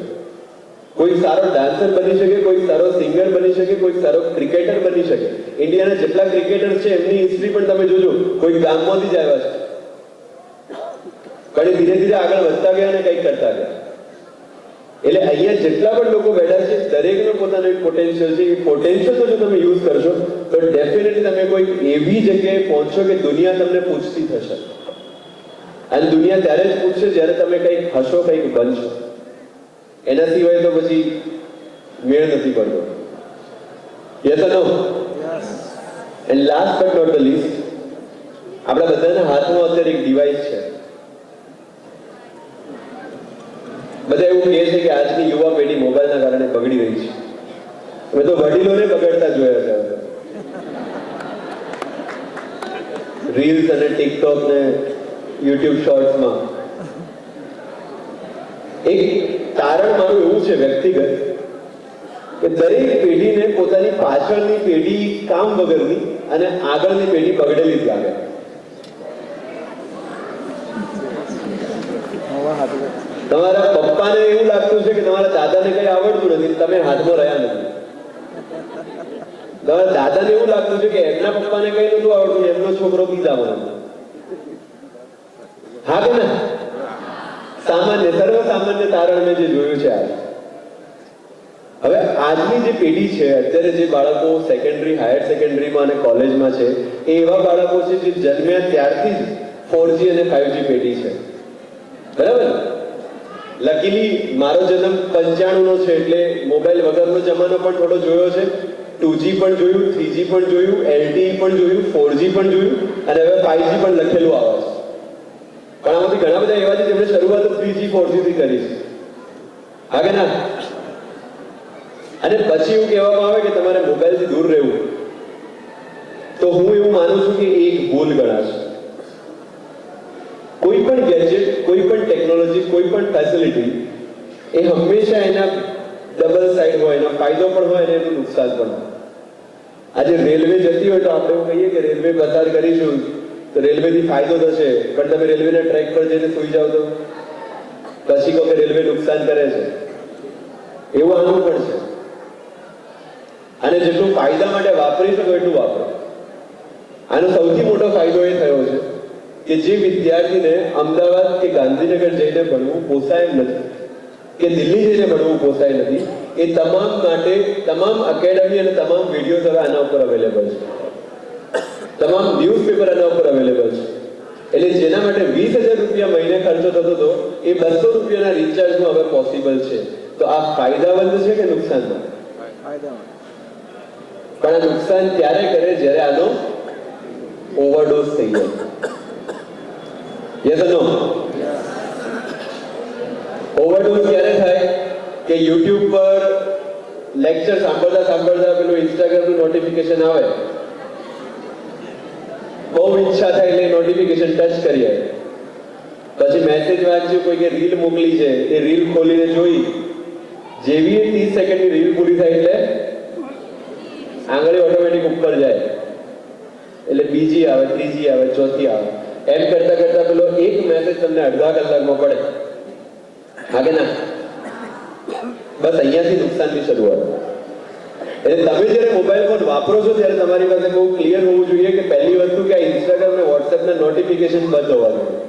કોઈ સારો ડાન્સર બની શકે, કોઈ સારો સિંગર બની શકે, કોઈ સારો ક્રિકેટર બની શકે. ઇન્ડિયાના જેટલા ક્રિકેટર છે એમની હિસ્ટ્રી પણ તમે જોજો, કોઈ ગામમાંથી જ આવ્યા છે, પણ ધીરે ધીરે આગળ વધતા ગયા અને કંઈક કરતા ગયા. એટલે અહીંયા જેટલા પણ લોકો બેઠા છે દરેકનો પોતાનો એક પોટેન્શિયલ છે. એ પોટેન્શિયલ જો તમે યુઝ કરશો તો ડેફિનેટલી તમે કોઈ એવી જગ્યાએ પહોંચશો કે દુનિયા તમને પૂછતી થશે. અને દુનિયા ત્યારે જ પૂછશે જ્યારે તમે કંઈક હશો, કંઈક બનશો. એના સિવાય તો પછી મેળ નથી પડતો. Yes or no? And last but not the least, આપણા બધાના હાથમાં અત્યારે એક ડિવાઇસ છે. બધા એવું કહે છે કે આજની યુવા પેઢી મોબાઈલના કારણે બગડી રહી છે. અમે તો વડીલોને બગડતા જોયા છે. રીલ્સ અને ટિકટોક ને યુટ્યુબ શોર્ટ્સમાં. એક તારણ મારું એવું છે વ્યક્તિગત કે દરેક પેઢીને પોતાની પાછળની પેઢી કામ વગરની અને આગળની પેઢી બગડેલી જ લાગે. તમારા પપ્પાને એવું લાગતું છે કે તમારા દાદાને કઈ આવડતું નથી, તમે હાથમાં રહ્યા નથી. તમારા દાદાને એવું લાગતું છે કે એમના પપ્પાને કઈ નતું આવડતું, એમનો છોકરો પીઝામાં. હા કે ના? સામાન્ય, સર્વસામાન્ય તારણ મેં જે જોયું છે આજ. હવે આજની જે પેઢી છે, અત્યારે જે બાળકો સેકન્ડરી, હાયર સેકન્ડરીમાં અને કોલેજમાં છે, એ એવા બાળકો છે જે જન્મ્યા ત્યારથી જ 4G અને 5G પેઢી છે. બરાબર? લકીલી મારો જન્મ 95નો છે એટલે મોબાઈલ વગરનો જમાનો પણ થોડો જોયો છે. 2G પણ જોયું, 3G પણ જોયું, LTE પણ જોયું, 4G પણ જોયું અને હવે 5G પણ લખેલું આવે છે. પણ આમાંથી ઘણા બધા એવા છે જેમણે શરૂઆત 3G 4G થી કરી છે. હા કે ના? અને પછી એવું કહેવામાં આવે કે તમારે મોબાઈલથી દૂર રહેવું, તો હું એવું માનું છું કે એ એક ભૂલ ગણાશે. કોઈ પણ ગેજેટ, કોઈ પણ ટેકનોલોજી, કોઈ પણ ફેસિલિટી એ હંમેશા એના ડબલ સાઈડ હોય, એનો ફાયદો પણ હોય અને એનું નુકસાન પણ હોય. આજે રેલવે જતી હોય તો આપણે એવું કહીએ કે રેલવે પસાર કરીશું તો રેલવેથી ફાયદો થશે, પણ તમે રેલવેના ટ્રેક પર જઈને સૂઈ જાઓ તો પછી કહો કે રેલવે નુકસાન કરે છે. એવું આનું પણ છે. અને જેટલું ફાયદા માટે વાપરી શકો એટલું વાપરો. આનો સૌથી મોટો ફાયદો એ થયો છે કે જે વિદ્યાર્થીને અમદાવાદ કે ગાંધીનગર જઈને ભણવું પોસાય નથી કે દિલ્હી જઈને ભણવું પોસાય નથી, એ તમામ માટે તમામ એકેડમી અને તમામ વિડીયોઝ હવે આના ઉપર અવેલેબલ છે. તમામ ન્યૂઝપેપર આના ઉપર અવેલેબલ છે. એટલે જેના માટે 20,000 રૂપિયા મહિને ખર્ચો થતો હતો એ 200 રૂપિયાના રિચાર્જમાં હવે પોસિબલ છે. તો આ ફાયદામંદ છે કે નુકસાનમંદ? પણ આ નુકસાન ત્યારે કરે જ્યારે આનો ઓવરડોઝ થઈ જાય. Yes or no? ઓવરડોઝ ક્યારે થાય કે યુટ્યુબ પર લેક્ચર સાંભળતા સાંભળતા પેલું ઇન્સ્ટાગ્રામનું નોટિફિકેશન આવે, બહુ ઈચ્છા થાય એટલે નોટિફિકેશન ટચ કરીએ, પછી મેસેજ વાંચ્યું, કોઈએ રીલ મોકલી છે, એ રીલ ખોલીને જોઈ, જેવી 30 સેકન્ડની રીલ પૂરી થાય એટલે આંગળી ઓટોમેટિક ઉપર જાય, એટલે બીજી આવે, ત્રીજી આવે, ચોથી આવે, એમ કરતા કરતા પેલો એક મેસેજ તમને અડધા કલાકમાં પડે. હા કે ના? બસ અહીંયાથી નુકસાનની શરૂઆત. એટલે તમે જ્યારે મોબાઈલ ફોન વાપરો છો ત્યારે તમારી પાસે બહુ ક્લિયર હોવું જોઈએ કે પહેલી વસ્તુ કે આ ઇન્સ્ટાગ્રામ અને વોટ્સએપના નોટિફિકેશન બંધ હોવા જોઈએ.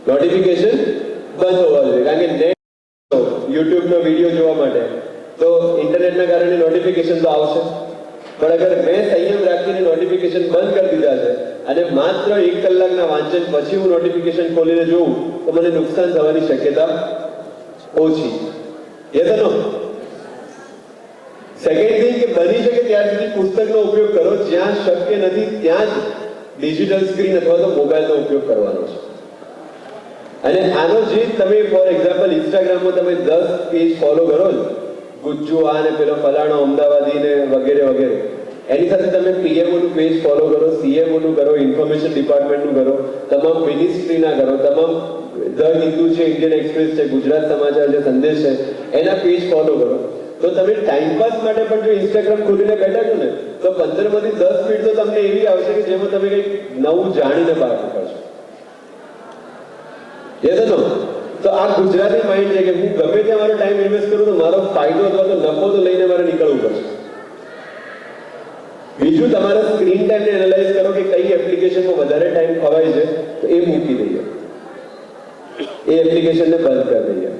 નોટિફિકેશન બંધ હોવા જોઈએ, કારણ કે નેટ યુટ્યુબનો વિડીયો જોવા માટે તો ઇન્ટરનેટના કારણે નોટિફિકેશન તો આવશે, પણ અગર મેં સંયમ રાખીને નોટિફિકેશન બંધ કરી દીધા છે અને માત્ર 1 કલાકના વાંચન પછી હું નોટિફિકેશન ખોલીને જોઉં તો મને નુકસાન થવાની શક્યતા ઓછી. Yes no? સેકન્ડ થિંગ કે બની શકે ત્યાર સુધી પુસ્તકનો ઉપયોગ કરો, જ્યાં શક્ય નથી ત્યાં જ ડિજિટલ સ્ક્રીન અથવા તો મોબાઈલનો ઉપયોગ કરવાનો છે. અને આનો જે તમે ફોર એક્ઝામ્પલ ઇન્સ્ટાગ્રામમાં તમે 10 પેજ ફોલો કરો છો, ગુજ્જુ આ ને પેલો ફલાણો અમદાવાદી ને વગેરે વગેરે, એની સાથે તમે પીએમઓનું પેજ ફોલો કરો, સીએમઓનું કરો, ઇન્ફોર્મેશન ડિપાર્ટમેન્ટનું કરો, તમામ મિનિસ્ટ્રીના કરો, તમામ ધ હિન્દુ છે, ઇન્ડિયન એક્સપ્રેસ છે, ગુજરાત સમાચાર છે, સંદેશ છે, એના પેજ ફોલો કરો. તો તમે ટાઈમપાસ માટે પણ જો ઇન્સ્ટાગ્રામ ખોલીને બેઠા છો ને તો 15 માંથી 10 મિનિટ તો તમને એવી આવશે કે જેમાં તમે કંઈક નવું જાણીને બહાર નીકળશો. Yes no? તો આ ગુજરાતી માઇન્ડ છે કે હું ગમે ત્યાં મારો ટાઈમ ઇન્વેસ્ટ કરું તો મારો ફાયદો અથવા તો નફો તો લઈને મારે નીકળવું પડશે. બીજું, તમારા સ્ક્રીન ટાઈમને એનાલાઇઝ કરો કે કઈ એપ્લિકેશનમાં વધારે ટાઈમ ખવાય છે તો એ મૂકી દઈએ, એ એપ્લિકેશનને બંધ કરી દઈએ.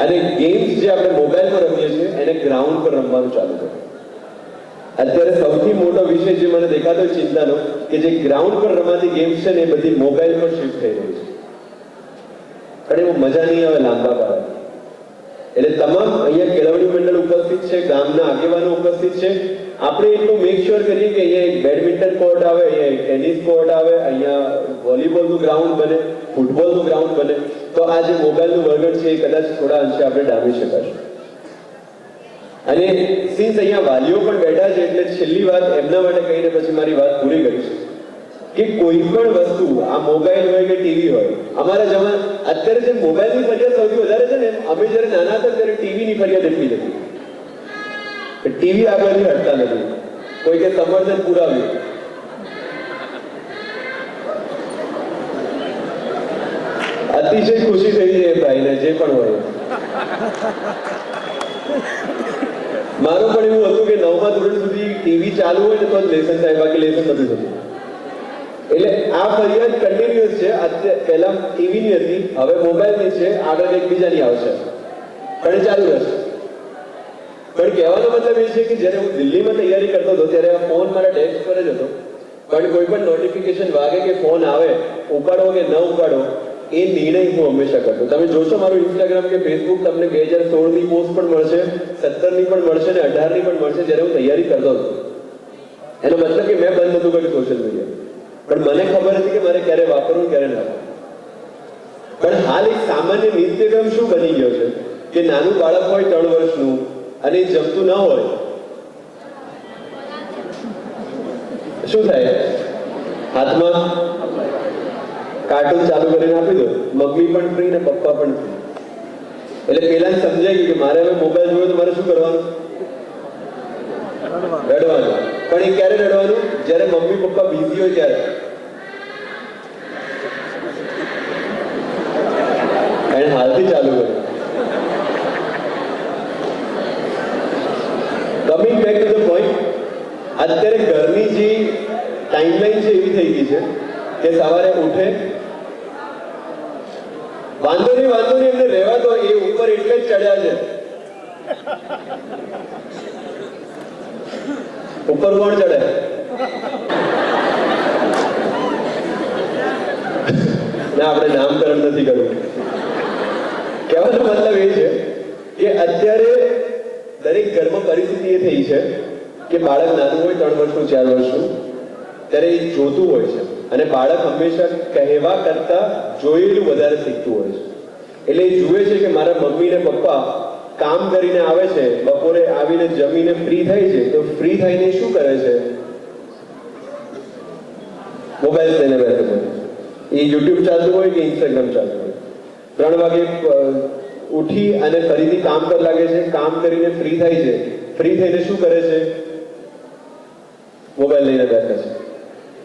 અને ગેમ્સ જે આપણે મોબાઈલમાં રમીએ છીએ એને ગ્રાઉન્ડ પર રમવાનું ચાલુ કરો. અત્યારે સૌથી મોટો વિષય જે મને દેખાતો હોય ચિંતાનો કે જે ગ્રાઉન્ડ પર રમાતી ગેમ્સ છે ને એ બધી મોબાઈલ પર શિફ્ટ થઈ રહી છે. પણ એવું મજા નહીં આવે લાંબા ગાળે. એટલે તમામ અહીંયા કેળવણી મંડળ ઉપસ્થિત છે, ગામના આગેવાનો ઉપસ્થિત છે. આપણે એટલું મેક શ્યોર કરીએ કે અહીંયા એક બેડમિન્ટન કોર્ટ આવે, અહીંયા એક ટેનિસ કોર્ટ આવે, અહીંયા વોલીબોલનું ગ્રાઉન્ડ બને, ફૂટબોલનું ગ્રાઉન્ડ બને, તો આ જે મોબાઈલનું વર્ગણ છે એ કદાચ થોડા અંશે આપણે ડામી શકાશે. અને સિન્સ અહીંયા વાલીઓ પણ બેઠા છે એટલે છેલ્લી વાત એમના માટે કહીને પછી મારી વાત પૂરી કરીશ કે કોઈ પણ વસ્તુ, આ મોબાઈલ હોય કે ટીવી હોય, અમારા જમાના અત્યારે જે મોબાઈલની ફરિયાદ સૌથી વધારે છે ને, અમે જ્યારે નાના હતા ત્યારે ટીવીની ફરિયાદ એટલી હતી. ટીવી આગળથી હટતા નથી, કોઈ કે સમર્થન પુરાવ્યું. અતિશય ખુશી થઈ છે ભાઈને, જે પણ હોય. મારું પણ એવું હતું કે 9મા ધોરણ સુધી ટીવી ચાલુ હોય ને તો જ લેસન થાય, બાકી લેસન નથી થતું. એટલે આ ફરિયાદ કન્ટિન્યુઅસ છે. પહેલા ટીવીની હતી, હવે મોબાઈલની છે, આગળ એકબીજાની આવશે, પણ ચાલુ રહેશે. પણ કહેવાનો મતલબ એ છે કે જ્યારે હું દિલ્હીમાં તૈયારી કરતો હતો ત્યારે આ ફોન મારા ડેસ્ક પર જ હતો, પણ કોઈ પણ નોટિફિકેશન વાગે કે ફોન આવે, ઉપાડો કે ન ઉપાડો એ નિર્ણય હું હંમેશા કરતો. તમે જોશો મારું ઇન્સ્ટાગ્રામ કે ફેસબુક, તમને 2016ની પોસ્ટ પણ મળશે, 17ની પણ મળશે ને 18ની પણ મળશે, જ્યારે હું તૈયારી કરતો હતો. એનો મતલબ કે મેં બંધ નતું કર્યું સોશિયલ મીડિયા, પણ મને ખબર હતી કે મારે ક્યારે વાપરવું ક્યારે ના વાપરવું. પણ હાલ એક સામાન્ય નિત્યક્રમ શું બની ગયો છે કે નાનું બાળક હોય 3 વર્ષનું અને જમતું ના હોય, શું થાય? હાથમાં કાર્ટૂન ચાલુ કરીને આપી દો, મમ્મી પણ ફ્રી ને પપ્પા પણ ફ્રી. એટલે પેલા સમજાય ગયું કે મારે હવે મોબાઈલ જોયો તો મારે શું કરવાનું? રડવાનું. પણ એ ક્યારે રડવાનું? જ્યારે મમ્મી પપ્પા બિઝી હોય ત્યારે. એને હાલથી ચાલુ કર્યું. Coming back to the point, અત્યારે ઘરની જે ટાઈમલાઈન છે એવી થઈ ગઈ છે કે સવારે ઉઠે, વાંધો નહીં એમને રહેવા દો, એ ઉપર એટલે જ ચડ્યા છે. ઉપર કોણ ચડે? ના, આપણે નામકરણ નથી કરવું. કહેવાનો મતલબ એ છે કે અત્યારે દરેક ઘરમાં પરિસ્થિતિ એ થઈ છે કે બાળક નાનું હોય 3 વર્ષનું 4 વર્ષનું ત્યારે એ જોતું હોય છે, અને બાળક હંમેશા કહેવા કરતા જોયેલું વધારે શીખતું હોય છે. એટલે એ જુએ છે કે મારા મમ્મી ને પપ્પા કામ કરીને આવે છે, બપોરે આવીને જમીને ફ્રી થાય છે, તો ફ્રી થઈને શું કરે છે? મોબાઈલ લઈને બેસે છે. એ યુટ્યુબ ચાલતું હોય કે ઇન્સ્ટાગ્રામ ચાલતું હોય. 3 વાગે ઉઠી અને ફરીથી કામ પર લાગે છે, કામ કરીને ફ્રી થાય છે, ફ્રી થઈને શું કરે છે? મોબાઈલ લઈને બેઠા છે.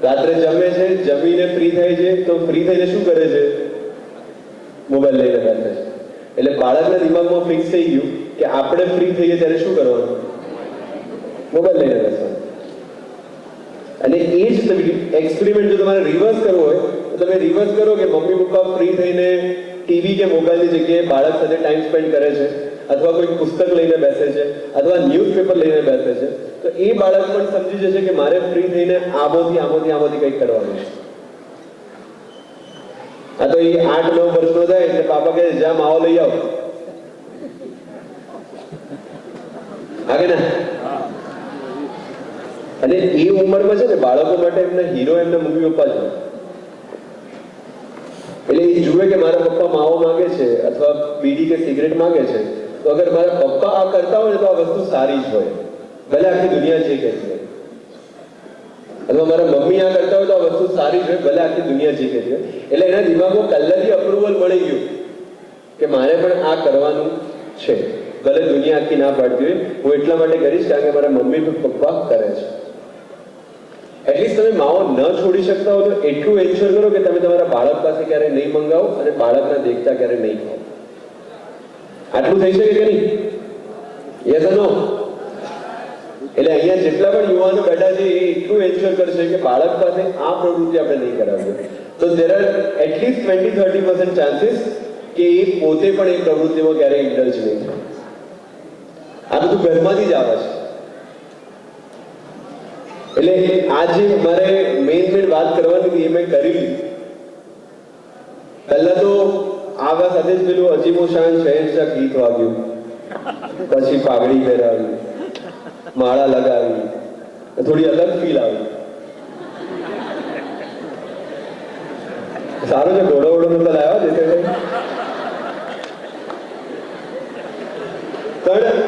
રાત્રે જમે છે, જમીને ફ્રી થાય છે, તો ફ્રી થઈને શું કરે છે? મોબાઈલ લઈને બેઠા છે. એટલે બાળકના દિમાગમાં ફિક્સ થઈ ગયું કે આપણે ફ્રી થઈએ ત્યારે શું કરવાનું? મોબાઈલ લઈને બેસવાનું. અને એ જ એક્સપેરિમેન્ટ જો તમારે રિવર્સ કરવો હોય તો તમે રિવર્સ કરો કે મમ્મી પપ્પા ફ્રી થઈને ટીવી કે મોબાઈલની જગ્યાએ બાળક સાથે ટાઈમ સ્પેન્ડ કરે છે, અથવા કોઈ પુસ્તક લઈને બેસે છે અથવા ન્યૂઝપેપર લઈને બેસે છે, તો એ બાળક પણ સમજી જશે કે મારે ફ્રી થઈને આમાંથી કંઈક કરવાનું છે. આ તો એ 8-9 વર્ષનો થાય એટલે પાપા કહે જા માવો લઈ આવો, આગે ના. અને એ ઉંમરમાં છે ને બાળકો માટે એમના હીરો એમના મમ્મી પપ્પા છે. એટલે એ જુએ કે મારા પપ્પા માવો માંગે છે અથવા બીડી કે સિગરેટ માંગે છે, તો અગર મારા પપ્પા આ કરતા હોય ને તો આ વસ્તુ સારી જ હોય, ભલે આખી દુનિયા જે કહે છે. અથવા મારા મમ્મી આ કરતા હોય તો આ વસ્તુ સારી જ હોય, ભલે આખી દુનિયા જે કહે છે. એટલે એના દિમાગમાં પહેલાથી અપ્રુવલ મળી ગયું કે મારે પણ આ કરવાનું છે, ભલે દુનિયા આખી ના પાડતી હોય, હું એટલા માટે કરીશ કારણ કે મારા મમ્મી પપ્પા કરે છે. એટલીસ્ટ તમે માવો ન છોડી શકતા હો તો એટલું એન્શ્યોર કરો કે તમે તમારા બાળક પાસે ક્યારે નહીં મંગાવો અને બાળકના દેખતા ક્યારે નહીં ખાઓ. આટલું થઈ શકે કે નહીં? યસ ઓર નો? એટલે અહીંયા જેટલા પણ યુવાનો બેઠા છે એ એટલું એન્શ્યોર કરશે કે બાળક પાસે આ પ્રવૃત્તિ આપણે નહીં કરાવીએ. તો there are at least 20-30% chances કે એ પોતે પણ એ પ્રવૃત્તિમાં ક્યારેય ઇન્ડલ્જ નહીં થાય. આ બધું ઘરમાંથી જ આવે છે. એટલે આજે મારે મેઇન વાત કરવાની હતી એ મેં કરી લીધી. પહેલા તો આવા સાથે જ પેલું અજીબો શાન શહેનશાહ ગીત વાગ્યું, પછી પાઘડી પહેરાવી, માળા લગાવી, થોડી અલગ ફીલ આવી. સારું છે ઘોડો વોડો નતો લાવ્યા જે પણ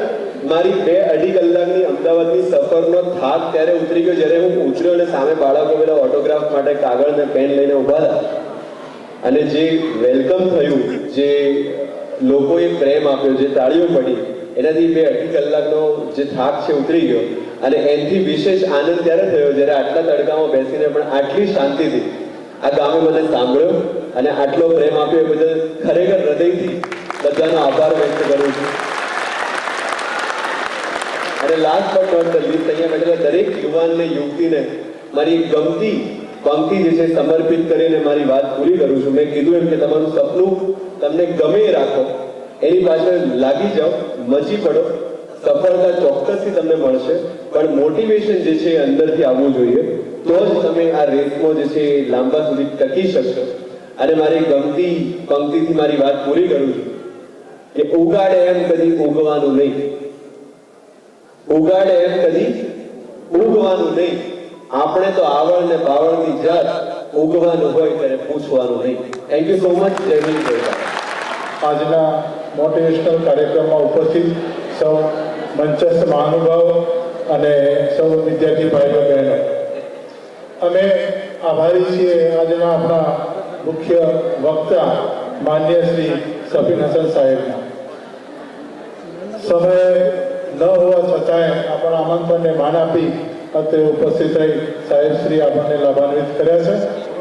મારી 2-2.5 કલાકની અમદાવાદની સફરનો થાક ત્યારે ઉતરી ગયો જ્યારે હું ઉતર્યો અને સામે બાળકો પેલા ઓટોગ્રાફ માટે કાગળ ને પેન લઈને ઉભા હતા અને જે વેલકમ થયું, જે લોકોએ પ્રેમ આપ્યો, જે તાળીઓ પડી, એનાથી 2-2.5 કલાકનો જે થાક છે ઉતરી ગયો. અને એનાથી વિશેષ આનંદ ત્યારે થયો જ્યારે આટલા તડકામાં બેસીને પણ આટલી શાંતિથી આ ગામે મને સાંભળ્યો અને આટલો પ્રેમ આપ્યો એ બદલ ખરેખર હૃદયથી બધાનો આભાર વ્યક્ત કરું છું. અને last but not the least, અહીંયા બેઠેલા દરેક યુવાનને યુવતીને મારી ગમતી પંક્તિ જે છે સમર્પિત કરીને મારી વાત પૂરી કરું છું. મેં કીધું એમ કે તમારું સપનું તમને ગમે એ રાખો, એની પાછળ લાગી જાઓ, મચી પડો, સફળતા ચોક્કસથી તમને મળશે, પણ મોટિવેશન જે છે એ અંદરથી આવવું જોઈએ, તો જ તમે આ રેસમાં જે છે એ લાંબા સુધી ટકી શકશો. અને મારી ગમતી પંક્તિથી મારી વાત પૂરી કરું છું કે ઉગાડે એમ કદી ઉગવાનું નહીં, ઉગાડે એમ કદી ઉગવાનું નહીં, આપણે તો આવડ ને બાવળની જાત, ઉગવાનું હોય ત્યારે પૂછવાનું નહીં. Thank you so much. જય હિન્દ, જય ભારત. આજના મોટિવેશનલ કાર્યક્રમમાં ઉપસ્થિત સૌ મંચસ્થ મહાનુભાવો અને સૌ વિદ્યાર્થી ભાઈઓ બહેનો, અમે આભારી છીએ આજના આપણા મુખ્ય વક્તા માન્ય શ્રી સફીન હસન સાહેબના. સમય ન હોવા છતાંય આપણા આમંત્રણને માન આપી અત્રે ઉપસ્થિત રહી સાહેબ શ્રી આપણને લાભાન્વિત કર્યા છે.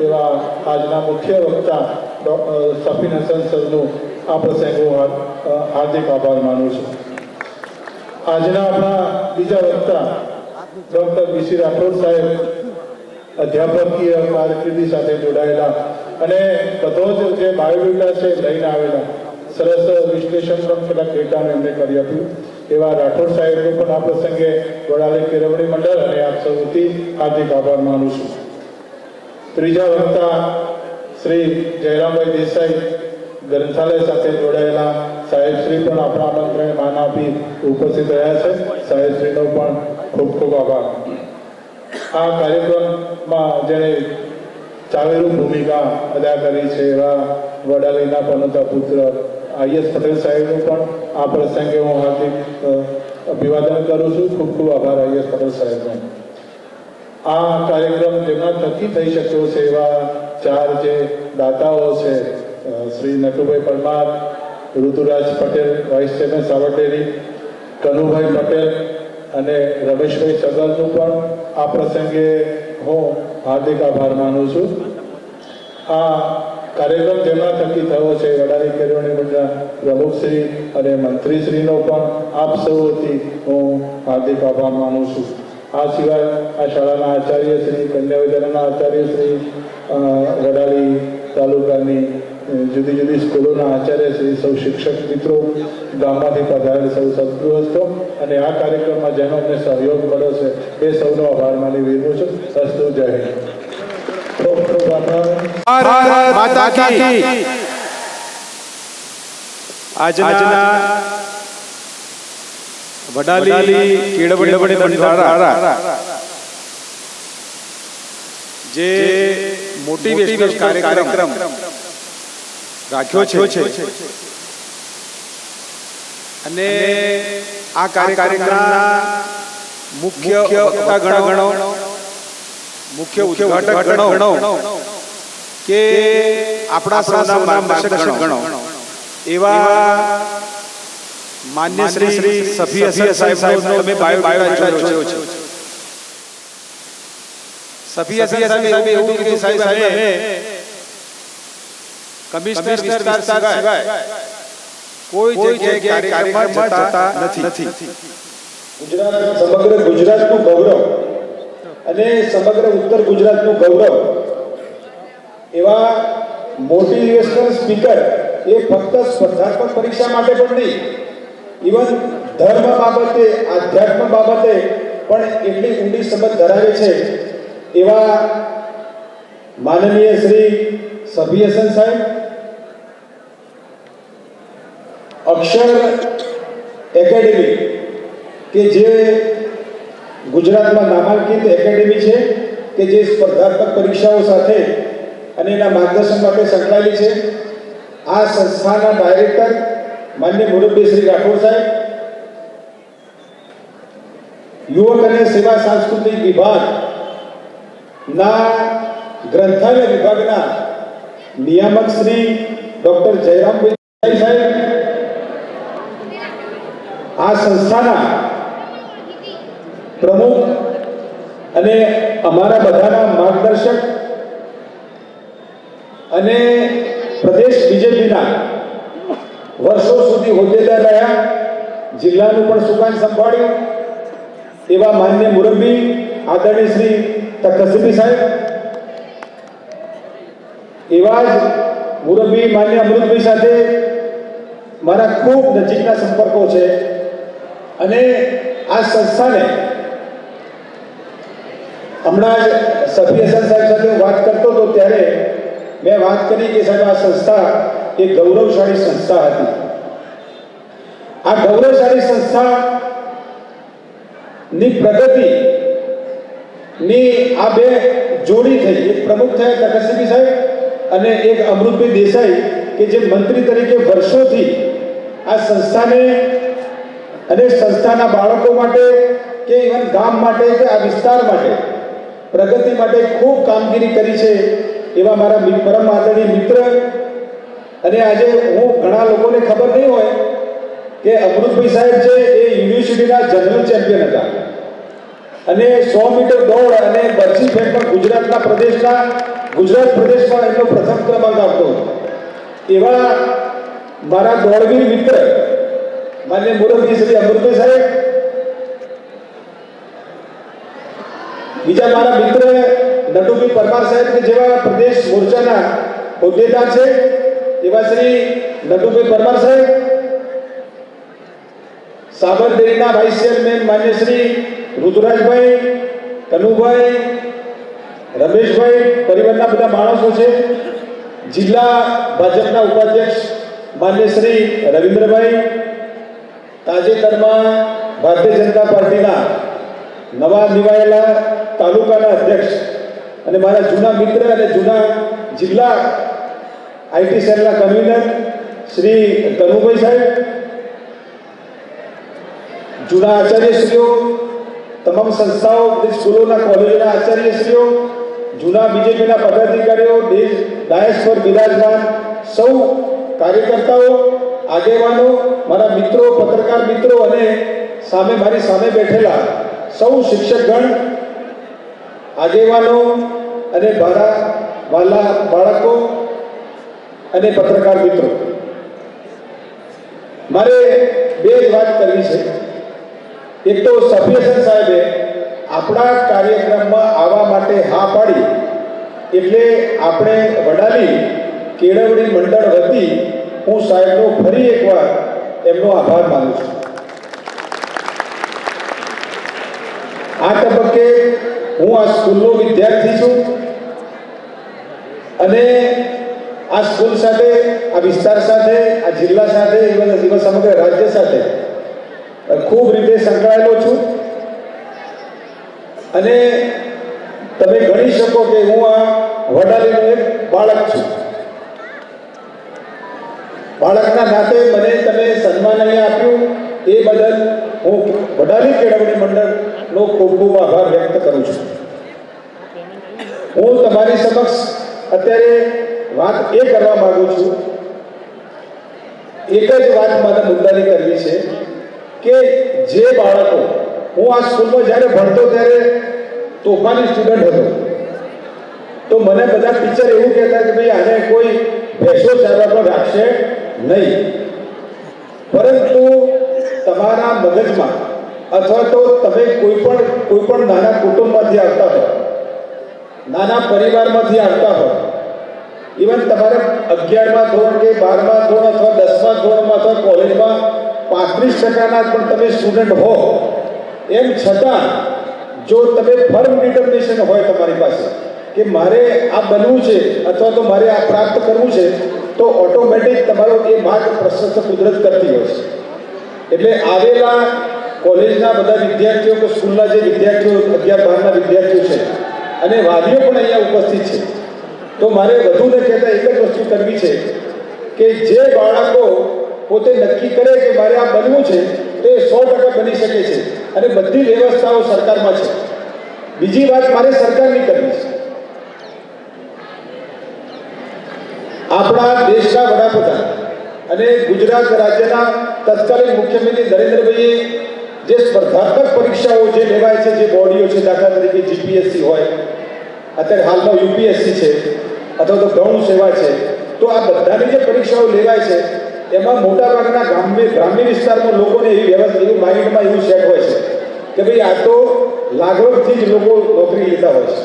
એવા આજના મુખ્ય વક્તા સફીન હસન સરનું આ પ્રસંગે હું હાર્દિક આભાર માનું છું. આજના આપણા બીજા વક્તા ડૉક્ટર બી.સી. રાઠોડ સાહેબ અધ્યાપકીય કારકિર્દી સાથે જોડાયેલા અને બધો જ જે બાયોડેટા છે લઈને આવેલા, સરસ વિશ્લેષણ પણ કેટલાક ડેટાનું એમને કરી આપ્યું. એવા રાઠોડ સાહેબને પણ આ પ્રસંગે વડાલી કેળવણી મંડળ અને આપ સૌથી હાર્દિક આભાર માનું છું. ત્રીજા વક્તા શ્રી જયરામભાઈ દેસાઈ ગ્રંથાલય સાથે જોડાયેલા સાહેબશ્રી પણ આપણા આમંત્રણને માન આપી ઉપસ્થિત રહ્યા છે. સાહેબશ્રીનો પણ ખૂબ ખૂબ આભાર. આ કાર્યક્રમમાં જેણે ચાવેરુ ભૂમિકા અદા કરી છે એવા વડાલીના પનોતા પુત્ર આઈએસ પટેલ સાહેબનું પણ આ પ્રસંગે હું હાર્દિક અભિવાદન કરું છું. ખૂબ ખૂબ આભાર આઈએસ પટેલ સાહેબનો. આ કાર્યક્રમ જેમના થકી થઈ શક્યો છે એવા 4 જે દાતાઓ છે, શ્રી નટુભાઈ પરમાર, ઋતુરાજ પટેલ, વાઇસ ચેરમેન સાવરડેરી, કનુભાઈ પટેલ અને રમેશભાઈ સગલનું પણ આ પ્રસંગે હું હાર્દિક આભાર માનું છું. આ કાર્યક્રમ જેમના થકી થયો છે વડાલી કેળવણી મંડળના પ્રમુખશ્રી અને મંત્રીશ્રીનો પણ આપ સૌથી હું હાર્દિક આભાર માનું છું. આ સિવાય આ શાળાના આચાર્ય શ્રી, કન્યા વિદ્યાલયના આચાર્ય શ્રી, વડાલી તાલુકાની જુદી જુદી સ્કૂલોના આચાર્ય શ્રી, સૌ શિક્ષક મિત્રો, ગામમાંથી પધારેલ સૌ સદગૃહસ્થો અને આ કાર્યક્રમમાં જેનો અમને સહયોગ મળ્યો છે એ સૌનો આભાર માની વિનવું છું. અસ્તુ, જય હિન્દ. ખૂબ ખૂબ આભાર. ભારત માતા કી. આજના વડાલી કેળવણી મંડળ દ્વારા જે મોટિવેશનલ કાર્યક્રમ રાખ્યો છે અને આ કાર્યક્રમના મુખ્ય વક્તા ગણો, મુખ્ય ઉદ્ઘાટક ગણો કે આપણા સૌના માર્ગદર્શક ગણો એવા માન્ય શ્રી સફી હસન સાહેબનો તમે બાયોડેટા જોયો છે. સફી હસન સાહેબ એવું કીધું, સાહેબ અમે કમિશનર વિસ્તાર સિવાય કોઈ જગ્યાએ કાર્યક્રમમાં જતા નથી. ગુજરાત સમગ્ર ગુજરાતનું ગૌરવ અને સમગ્ર ઉત્તર ગુજરાતનું ગૌરવ એવા મોટિવેશનલ સ્પીકર એ ફક્ત સ્પર્ધાત્મક પરીક્ષા માટે પણ નહીં, ઇવન ધર્મ બાબતે, આધ્યાત્મ બાબતે પણ એટલી ઊંડી સમજ ધરાવે છે એવા માનનીય શ્રી સફી હસન સાહેબ, અક્ષર એકેડેમી કે જે ગુજરાતમાં નામાંકિત એકેડેમી છે કે જે સ્પર્ધાત્મક પરીક્ષાઓ સાથે અને એના માર્ગદર્શન માટે સંકળાયેલી છે. આ સંસ્થાના ડાયરેક્ટર માન્ય મુરબ્બી શ્રી રાઠોડ સાહેબ, યુવક અને સેવા સાંસ્કૃતિક વિભાગના ગ્રંથાલય વિભાગના નિયામક શ્રી ડોક્ટર જયરામભાઈ સાહેબ, આ સંસ્થાના પ્રમુખ અને અમારા બધાના માર્ગદર્શક અને પ્રદેશ બીજેપીના વર્ષો સુધી હોદ્દેદાર રહ્યા, જિલ્લાનું પણ સુકાન સંભાળ્યું એવા માન્ય મુરબ્બી આદરણીય શ્રી તકસીબી સાહેબ, એવા જ મુરબ્બી માન્ય અમૃતભાઈ સાથે મારા ખૂબ નજીકના સંપર્કો છે અને આ સંસ્થાને હમણાં જ સફી હસન સાહેબ સાથે હું વાત કરતો હતો ત્યારે મેં વાત કરી કે સાહેબ આ સંસ્થા એક ગૌરવશાળી સંસ્થા હતી. આ ગૌરવશાળી સંસ્થાની પ્રગતિની આ બે જોડી થઈ, એક પ્રમુખ થયા તકસીબી સાહેબ અને એક અમૃતભાઈ દેસાઈ કે જે મંત્રી તરીકે વર્ષોથી આ સંસ્થાને અને સંસ્થાના બાળકો માટે કે ઇવન ગામ માટે કે આ વિસ્તાર માટે પ્રગતિ માટે ખૂબ કામગીરી કરી છે એવા મારા પરમ આદરણીય મિત્ર. અને આજે હું ઘણા લોકોને ખબર નહીં હોય કે અમૃતભાઈ સાહેબ છે એ યુનિવર્સિટીના જનરલ ચેમ્પિયન હતા અને 100 મીટર દોડ અને બરછી ફેંકમાં ગુજરાત પ્રદેશમાં એમનો પ્રથમ ક્રમાંક આવતો હતો. એવા મારા દોડવીર મિત્ર માન્ય મુરબ્બી શ્રી અમૃતભાઈ સાહેબ, બીજા મારા મિત્ર નટુભાઈ પરમાર સાહેબ કે જેવા પ્રદેશ મોરચાના હોદ્દેદાર છે એવા શ્રી નટુભાઈ પરમાર સાહેબ, સાબરડેરીના વાઇસ ચેરમેન માન્ય શ્રી ઋતુરાજભાઈ, કનુભાઈ, રમેશભાઈ, પરિવારના બધા માણસો છે, જિલ્લા ભાજપના ઉપાધ્યક્ષ માન્ય શ્રી રવિન્દ્રભાઈ, તાજેતરમાં ભારતીય જનતા પાર્ટીના નવા નિવાયેલા તાલુકાના અધ્યક્ષ અને મારા જૂના મિત્ર અને જૂના જિલ્લા આઈટી સેલના કન્વીનર શ્રી કનુભાઈ સાહેબ, જૂના આચાર્યશ્રીઓ, તમામ સંસ્થાઓ, સ્કૂલોના કોલેજોના આચાર્યશ્રીઓ, જૂના બીજેપીના પદાધિકારીઓ, ડાયસ પર બિરાજમાન સૌ કાર્યકર્તાઓ, આગેવાનો, મારા મિત્રો, પત્રકાર મિત્રો અને મારી સામે બેઠેલા સૌ શિક્ષકગણ, આગેવાનો અને મારા વાલા બાળકો અને પત્રકાર મિત્રો, મારે બે જ વાત કરવી છે. એક તો સફી હસન સાહેબે આપણા કાર્યક્રમમાં આવવા માટે હા પાડી એટલે આપણે વડાલી કેળવણી મંડળ વતી હું સાહેબનો ફરી એકવાર એમનો આભાર માનું છું. આ તબક્કે હું આ સ્કૂલનો વિદ્યાર્થી છું અને આ સ્કૂલ સાથે, આ વિસ્તાર સાથે, આ જિલ્લા સાથે, ઇવન સમગ્ર રાજ્ય સાથે ખૂબ રીતે સંકળાયેલો છું. અને તમે ગણી શકો કે હું આ વડાલીનો એક બાળક છું. બાળકના નાતે મને તમે સન્માન અહીંયા આપ્યું એ બદલ હું વડાલી કેળવણી મંડળનો ખૂબ ખૂબ આભાર વ્યક્ત કરું છું. હું તમારી સમક્ષ અત્યારે વાત એ કરવા માંગુ છું, એક જ વાત મારા મુદ્દાની કરવી છે કે જે બાળકો, હું આ સ્કૂલમાં જ્યારે ભણતો ત્યારે તોફાની સ્ટુડન્ટ હતો, તો મને બધા ટીચર એવું કહેતા કે ભાઈ આને કોઈ ભેંસો ચારવા પર રાખશે નહીં. પરંતુ તમારા મગજમાં અથવા તો તમે કોઈ પણ નાના કુટુંબમાંથી આવતા હો, નાના પરિવારમાંથી આવતા હો, ઇવન તમારે 11મા ધોરણ કે 12મા ધોરણ અથવા 10મા ધોરણમાં અથવા કોલેજમાં 35%ના પણ તમે સ્ટુડન્ટ હો, એમ છતાં જો તમે ફર્મ ડિટર્મિનેશન હોય તમારી પાસે કે મારે આ બનવું છે અથવા તો મારે આ પ્રાપ્ત કરવું છે, તો ઓટોમેટિક તમારો એ માર્ગ પ્રશસ્ત કુદરત કરતી હોય છે. એટલે આવેલા કોલેજના બધા વિદ્યાર્થીઓ કે સ્કૂલના જે વિદ્યાર્થીઓ 11-12ના વિદ્યાર્થીઓ છે અને વાલીઓ પણ અહીંયા ઉપસ્થિત છે, તો મારે વધુને કહેતા એક જ વસ્તુ કરવી છે કે જે બાળકો પોતે નક્કી કરે કે મારે આ બનવું છે તો એ 100% બની શકે છે અને બધી વ્યવસ્થાઓ સરકારમાં છે. બીજી વાત મારે સરકારની કરવી છે. આપણા દેશના વડાપ્રધાન અને ગુજરાત રાજ્યના તત્કાલીન મુખ્યમંત્રી નરેન્દ્રભાઈએ જે સ્પર્ધાત્મક પરીક્ષાઓ જે લેવાય છે, જે બોડીઓ છે, દાખલા તરીકે જીપીએસસી હોય, અત્યારે હાલમાં યુપીએસસી છે અથવા તો ગૌણ સેવા છે, તો આ બધાની જે પરીક્ષાઓ લેવાય છે એમાં મોટાભાગના ગ્રામ્ય વિસ્તારમાં લોકોને એવી વ્યવસ્થા, એવું માઇન્ડમાં એવું સેટ હોય છે કે ભાઈ આ તો લાગવગથી જ લોકો નોકરી લેતા હોય છે.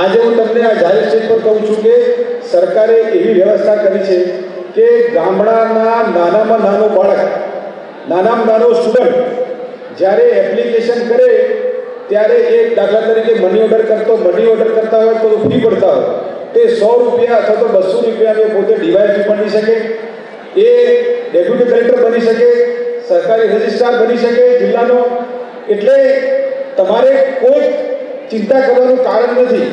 આજે હું તમને આ જાહેર સ્ટેજ પર કહું છું કે સરકારે એવી વ્યવસ્થા કરી છે કે ગામડાના નાનામાં નાનો બાળક, નાનામાં નાનો સ્ટુડન્ટ જ્યારે એપ્લિકેશન કરે ત્યારે એ દાખલા તરીકે મની ઓર્ડર કરતા હોય તો ફી પડતા હોય તે 100 રૂપિયા અથવા તો 200 રૂપિયા પોતે ડીવાયએસપી બની શકે, એ ડેપ્યુટી કલેક્ટર બની શકે, સરકારી રજિસ્ટ્રાર બની શકે જિલ્લાનો. એટલે તમારે કોઈ ચિંતા કરવાનું કારણ નથી.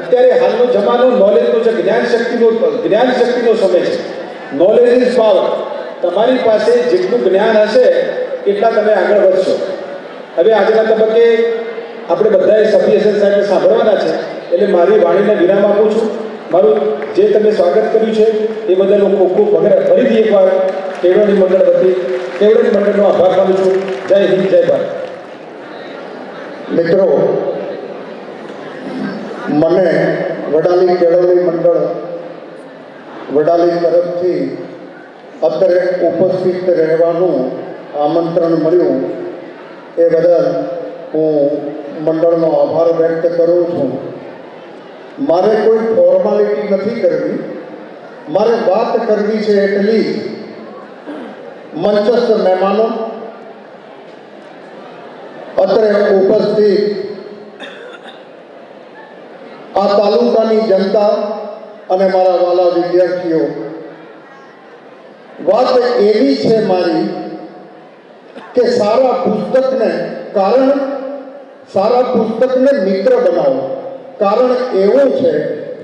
અત્યારે હાલનો જમાનો નોલેજનો છે, જ્ઞાન શક્તિનો સમય છે. Knowledge is power. તમારી પાસે જેટલું જ્ઞાન હશે એટલા તમે આગળ વધશો. હવે આજના તબક્કે આપણે બધાએ સફિયસન સાહેબને સાંભળવાના છે, એટલે મારી વાણીને વિરામ આપું છું. મારું જે તમે સ્વાગત કર્યું છે એ બદલ હું ખૂબ ખૂબ ફરીથી એકવાર કેળવણી મંડળ વતી કેળવણી મંડળનો આભાર માનું છું. જય હિન્દ, જય ભારત. મિત્રો, મને વડાલી કેળવણી મંડળ વડાલી તરફથી અત્યારે ઉપસ્થિત રહેવાનું આમંત્રણ મળ્યું એ બદલ હું મંડળનો આભાર વ્યક્ત કરું છું. મારે કોઈ ફોર્માલિટી નથી કરવી, મારે વાત કરવી છે એટલી જ. મંચસ્થ મહેમાનો, અત્રે ઉપસ્થિત આ તાલુકાની જનતા અને મારા વાલા વિદ્યાર્થીઓ, વાત એવી છે મારી કે સારા પુસ્તકને મિત્ર બનાવો. કારણ એવું છે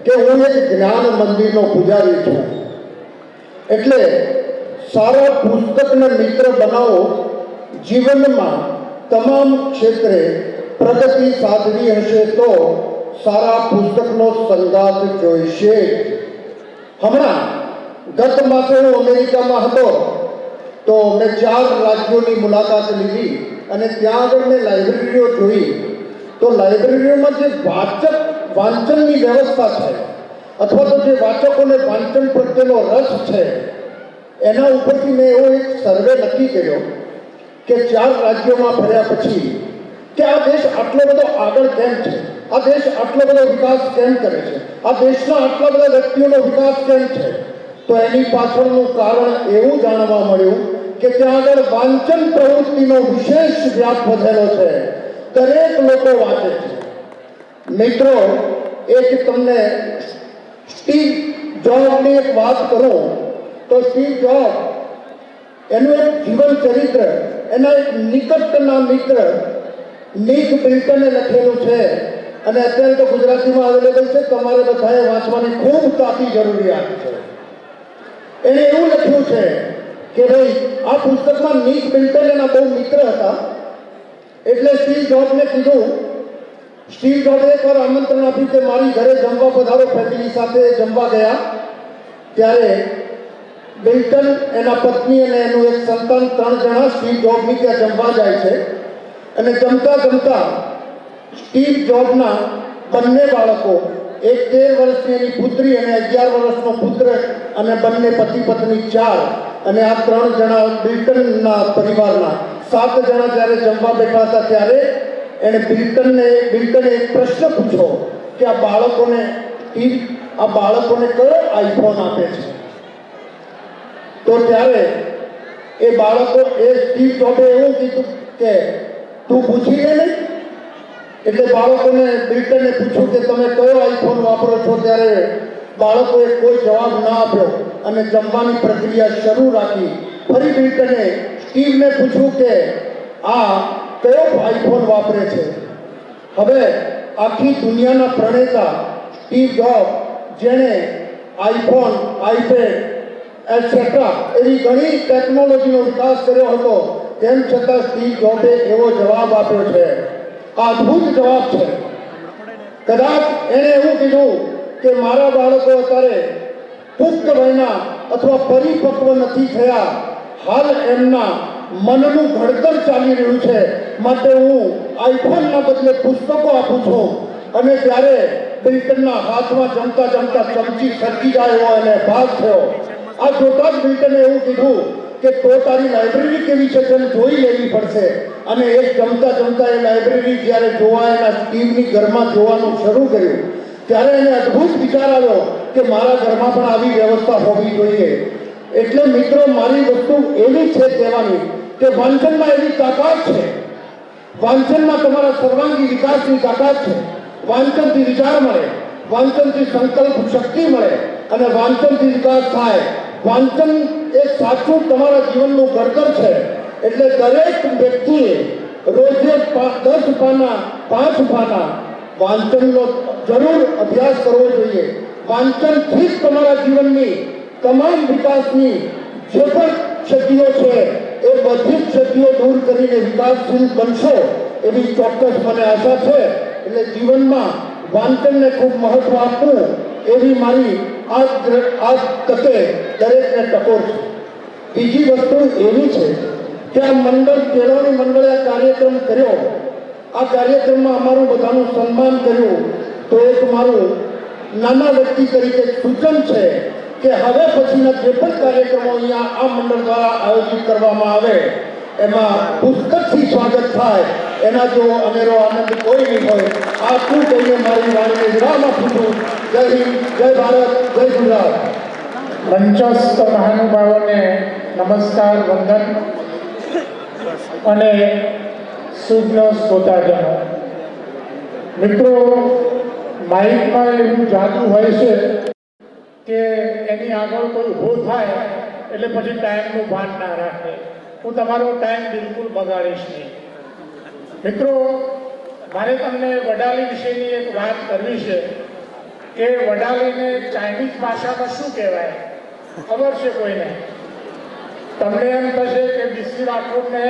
કે હું એક જ્ઞાન મંદિરનો પૂજારી છું. એટલે સારા પુસ્તકને મિત્ર બનાવો. જીવનમાં તમામ ક્ષેત્રે પ્રગતિ સાધવી હશે તો સારા પુસ્તકનો સંગાત જોઈશે. હમણાં ગત માસે હું અમેરિકામાં હતો તો મેં 4 રાજ્યોની મુલાકાત લીધી અને ત્યાં આગળ મેં લાઇબ્રેરીઓ જોઈ. તો લાઇબ્રેરીઓમાં જે વાંચનની વ્યવસ્થા છે અથવા તો જે વાચકોને વાંચન પ્રત્યેનો રસ છે એના ઉપરથી મેં એવો એક સર્વે નક્કી કર્યો કે 4 રાજ્યોમાં ફર્યા પછી કે આ દેશ આટલો બધો આગળ કેમ છે. આ દેશ આટલો બધો વિકાસ કેમ કરે છે, આ દેશના આટલા બધા વ્યક્તિઓનો વિકાસ કેમ છે, તો એની પાછળનું કારણ એવું જાણવા મળ્યું કે ત્યાં આગળ વાંચન પ્રવૃત્તિનો વિશેષ વ્યાપ વધેલો છે. દરેક લોકો વાંચે છે. મિત્રો, એક તમને સ્ટીવ જોબની એક વાત કરું તો સ્ટીવ જોબ એનું એક જીવન ચરિત્ર એના એક નિકટના મિત્ર નિક બિલ્ટને લખેલું છે અને અત્યારે તો ગુજરાતીમાં અવેલેબલ છે. તમારે બધાએ વાંચવાની ખૂબ તાતી જરૂરિયાત છે. એણે એવું લખ્યું છે કે ભાઈ આ પુસ્તકમાં નિક બિલ્ટન એના બહુ મિત્ર હતા. એટલે સ્ટીવ જોબને કીધું, સ્ટીવ જોબે એકવાર આમંત્રણ આપ્યું કે મારી ઘરે જમવા પધારો. ફેમિલી સાથે જમવા ગયા ત્યારે બિલ્ટન, એના પત્ની અને એનું એક સંતાન, 3 જણા સ્ટીવ જોબની ત્યાં જમવા જાય છે. અને જમતા જમતા સ્ટીવ જોબના બંને બાળકો, એક 13 વર્ષની એની પુત્રી અને 11 વર્ષનો પુત્ર, અને બંને પતિ પત્ની 4, અને આ 3 જણા બિલ્ટનના પરિવારના 7 જણા જ્યારે જમવા બેઠા હતા ત્યારે એણે બિલ્ટને એક પ્રશ્ન પૂછ્યો કે આ બાળકોને કયો આઈફોન આપે છે? તો ત્યારે એ સ્ટીવ જોબે એવું કીધું કે તું પૂછી લે નહીં. એટલે બાળકોને બિલ્ટને પૂછ્યું કે તમે કયો આઈફોન વાપરો છો? ત્યારે બાળકોએ કોઈ જવાબ ના આપ્યો અને જમવાની પ્રક્રિયા શરૂ રાખી. ફરી બિલ્ટને સ્ટીવને પૂછ્યું કે આ કયો આઈફોન વાપરે છે? હવે આખી દુનિયાના પ્રણેતા સ્ટીવ જોબ, જેણે આઈફોન, આઈપેડ એટસેટ્રા એવી ઘણી ટેકનોલોજીનો વિકાસ કર્યો હતો, તેમ છતાં સ્ટીવ જોબે એવો જવાબ આપ્યો છે. આ અદ્ભુત જવાબ છે. કદાચ એણે એવું કીધું કે મારા બાળકો અત્યારે પુખ્ત વયના અથવા પરિપક્વ નથી થયા, હાલ એમના મનનું ઘડતર ચાલી રહ્યું છે, માટે હું આઈફોનના બદલે પુસ્તકો આપું છું. અને ત્યારે બિલ્ટનના હાથમાં જમતા જમતા ચમચી સરકી જાય એવો એને ભાગ થયો. આ જોતા જ બિલ્ટને એવું કીધું કે તો તારી લાઇબ્રેરી કેવી છે તેને જોઈ લેવી પડશે. અને એક જમતા જમતા એ લાઇબ્રેરી જ્યારે જોવા એના સ્ટીવની ઘરમાં જોવાનું શરૂ કર્યું ત્યારે એને અદ્ભુત વિચાર આવ્યો કે મારા ઘરમાં પણ આવી વ્યવસ્થા હોવી જોઈએ. એટલે મિત્રો, મારી વસ્તુ એવી છે કહેવાની કે વાંચનમાં એવી તાકાત છે, વાંચનમાં તમારા સર્વાંગી વિકાસની તાકાત છે. વાંચનથી વિચાર મળે, વાંચનથી સંકલ્પ શક્તિ મળે અને વાંચનથી વિકાસ થાય. વાંચન એ સાચું તમારા જીવનનું ઘડતર છે. એટલે દરેક વ્યક્તિએ રોજે 10 પાના 5 પાના વાંચનનો જરૂર અભ્યાસ કરવો જોઈએ. વાંચનથી જ તમારા જીવનની તમામ વિકાસની જે પણ ક્ષતિઓ છે એ બધી જ ક્ષતિઓ દૂર કરીને વિકાસશીલ બનશો એવી ચોક્કસ મને આશા છે. એટલે જીવનમાં વાંચનને ખૂબ મહત્વ આપવું એવી મારી આ તકે દરેકને ટકોર છે. બીજી વસ્તુ એવી છે કે આ મંડળ, કેળવણી મંડળે આ કાર્યક્રમ કર્યો. આ કાર્યક્રમમાં અમારું બધાનું સન્માન કર્યું. તો એક મારું નાના વ્યક્તિ તરીકે સૂચન છે કે હવે પછીના જે પણ કાર્યક્રમો અહીંયા આ મંડળ દ્વારા આયોજિત કરવામાં આવે એમાં પુસ્તકથી સ્વાગત થાય, એના જો અનેરો આનંદ કોઈ નહીં હોય. આટલું કહીને મારી વાણીને વિરામ આપું છું. જય હિન્દ, જય ભારત, જય ગુજરાત. મંચસ્થ મહાનુભાવોને નમસ્કાર, વંદન અને શુભ શ્રોતાજનો. મિત્રો, માઇકમાં એવું જાદુ હોય છે કે એની આગળ કોઈ ઊભો થાય એટલે પછી ટાઈમનું ભાન ના રાખે. હું તમારો ટાઈમ બિલકુલ બગાડીશ નહીં. મિત્રો, મારે તમને વડાલી વિશેની એક વાત કરવી છે કે વડાલીને ચાઇનીઝ ભાષામાં શું કહેવાય ખબર છે કોઈને? તમને એમ થશે કે બીસી રાઠોડને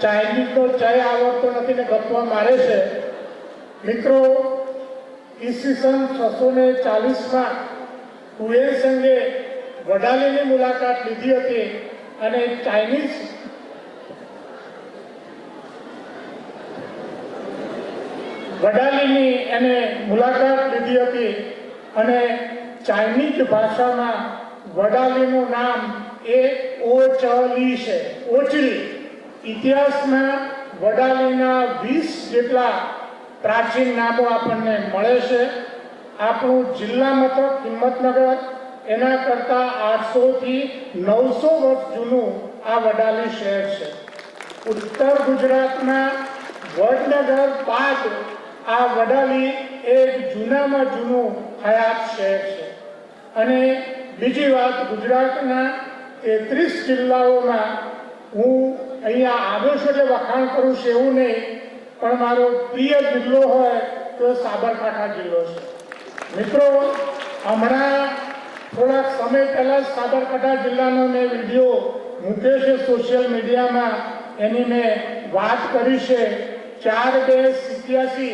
ચાઇનીઝનો જય આવડતો નથી ને ગપ્પા મારે છે. મિત્રો, ઈસવીસન 640માં હુએનસંગે વડાલીની મુલાકાત લીધી હતી અને ચાઇનીઝ વડાલીની એને મુલાકાત લીધી હતી અને ચાઇનીઝ ભાષામાં વડાલીનું નામ એ ઓચલી છે, ઓચલી. ઇતિહાસમાં વડાલીના 20 જેટલા પ્રાચીન નામો આપણને મળે છે. આપણું જિલ્લા મથક હિંમતનગર એના કરતાં 800 થી 900 વર્ષ જૂનું આ વડાલી શહેર છે. ઉત્તર ગુજરાતમાં વડનગર બાદ આ વડાલી એક જૂનામાં જૂનું હયાત શહેર છે. અને બીજી વાત, ગુજરાતના 33 જિલ્લાઓમાં હું અહીંયા આવ્યો છું એટલે વખાણ કરું છું એવું નહીં, પણ મારો પ્રિય જિલ્લો હોય તો સાબરકાંઠા જિલ્લો છે. મિત્રો, હમણાં થોડાક સમય પહેલાં સાબરકાંઠા જિલ્લાનો મેં વિડીયો મૂક્યો છે સોશિયલ મીડિયામાં. એની મેં વાત કરી છે. 4/2/87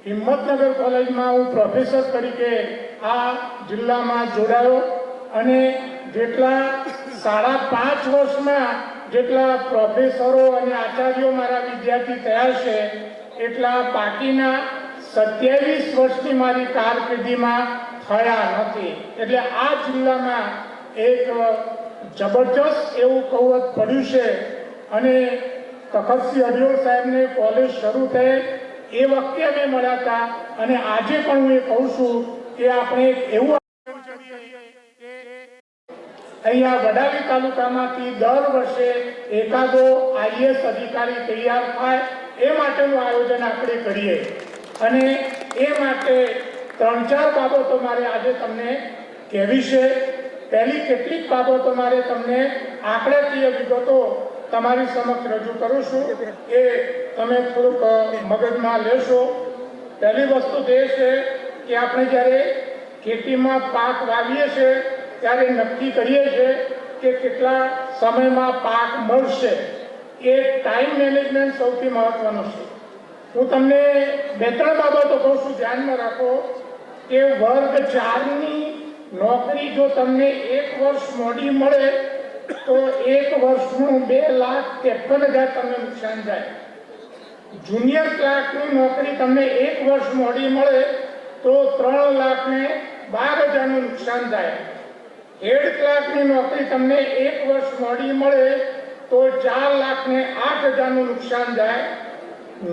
હિંમતનગર કોલેજમાં હું પ્રોફેસર તરીકે આ જિલ્લામાં જોડાયો અને જેટલા 5.5 વર્ષમાં જેટલા પ્રોફેસરો અને આચાર્યો મારા વિદ્યાર્થી થયા છે એટલા બાકીના 27 વર્ષની મારી કારકિર્દીમાં થયા નથી. એટલે આ જિલ્લામાં એક જબરજસ્ત એવું કૌવત પડ્યું છે. અને તખતસિંહ અડિયોળ સાહેબને કોલેજ શરૂ થઈ એ વખતે અમે મળ્યા હતા અને આજે પણ હું એ કહું છું કે આપણે એક એવું અહીંયા વડાલી તાલુકામાંથી દર વર્ષે એકાદો IAS અધિકારી તૈયાર થાય એ માટેનું આયોજન આપણે કરીએ. અને એ માટે 3-4 બાબતો મારે આજે તમને કહેવી છે. પહેલી કેટલીક બાબતો મારે તમને આંકડાકીય વિગતો તમારી સમક્ષ રજૂ કરું છું, એ તમે થોડુંક મગજમાં લેશો. પહેલી વસ્તુ તે છે કે આપણે જ્યારે ખેતીમાં પાક વાવીએ છીએ ત્યારે નક્કી કરીએ છીએ કે કેટલા સમયમાં પાક મળશે. એ ટાઈમ મેનેજમેન્ટ સૌથી મહત્વનું છે. હું તમને 2-3 બાબતો કહું છું, ધ્યાનમાં રાખો કે વર્ગ 4ની નોકરી જો તમને 1 વર્ષ મોડી મળે તો 1 વર્ષનું 2,53,000 તમને નુકસાન જાય. જુનિયર ક્લાર્કની નોકરી તમને 1 વર્ષ મોડી મળે તો 3,12,000 નું નુકસાન થાય. હેડ ક્લાર્કની નોકરી તમને 1 વર્ષ મોડી મળે તો 4,08,000 નું નુકસાન જાય.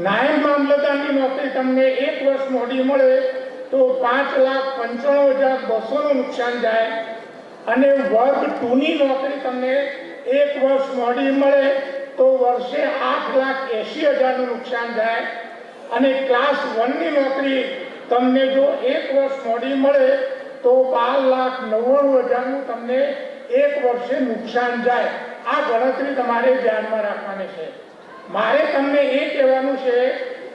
નાયબ મામલતદારની નોકરી તમને 1 વર્ષ મોડી મળે તો 5,95,200 નું નુકસાન જાય. અને વર્ગ 2ની નોકરી તમને 1 વર્ષ મોડી મળે તો વર્ષે 8,80,000 નું નુકસાન જાય. અને ક્લાસ 1ની નોકરી તમને જો 1 વર્ષ મોડી મળે તો 12,99,000 નું તમને 1 વર્ષે નુકસાન જાય. આ ગણતરી તમારે ધ્યાનમાં રાખવાની છે. મારે તમને એ કહેવાનું છે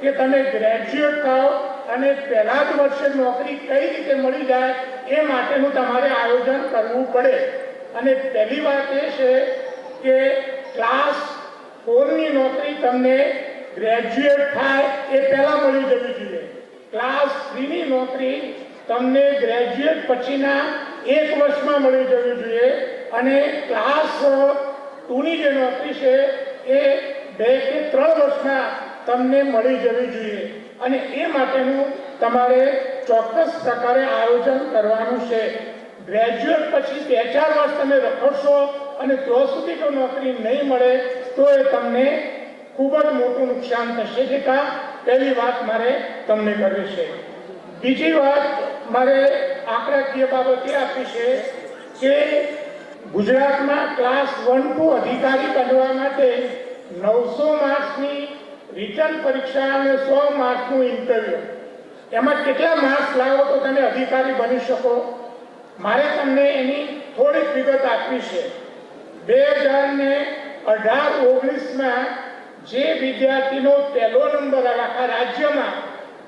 કે તમે ગ્રેજ્યુએટ થાઓ અને પહેલા જ વર્ષે નોકરી કઈ રીતે મળી જાય એ માટેનું તમારે આયોજન કરવું પડે. અને પહેલી વાત એ છે કે ક્લાસ 4ની નોકરી તમને ગ્રેજ્યુએટ થાય એ પહેલાં મળી જવી જોઈએ. ક્લાસ 3ની નોકરી તમને ગ્રેજ્યુએટ પછીના 1 વર્ષમાં મળી જવી જોઈએ. અને ક્લાસ 2ની જે નોકરી છે એ 2 કે 3 વર્ષમાં તમને મળી જવી જોઈએ. અને એ માટેનું તમારે ચોક્કસ પ્રકારે આયોજન કરવાનું છે. ગ્રેજ્યુએટ પછી 2-4 વર્ષ તમે રખડશો અને ત્યાં સુધી કોઈ નોકરી નહીં મળે તો એ તમને ખૂબ જ મોટું નુકસાન થશે. જેથી પહેલી વાત મારે તમને કરવી છે. બીજી વાત મારે આંકડાકીય બાબતે આપી છે કે ગુજરાતમાં ક્લાસ 1-2 અધિકારી બનવા માટે 900 માર્ક્સની રિટર્ન પરીક્ષા અને 100 માર્ક્સનું ઇન્ટરવ્યુ. એમાં કેટલા માર્ક્સ લાવો તો તમે અધિકારી બની શકો? મારે તમને એની થોડીક વિગત આપવી છે. 2018-19માં જે વિદ્યાર્થીનો પહેલો નંબર આવ્યો આખા રાજ્યમાં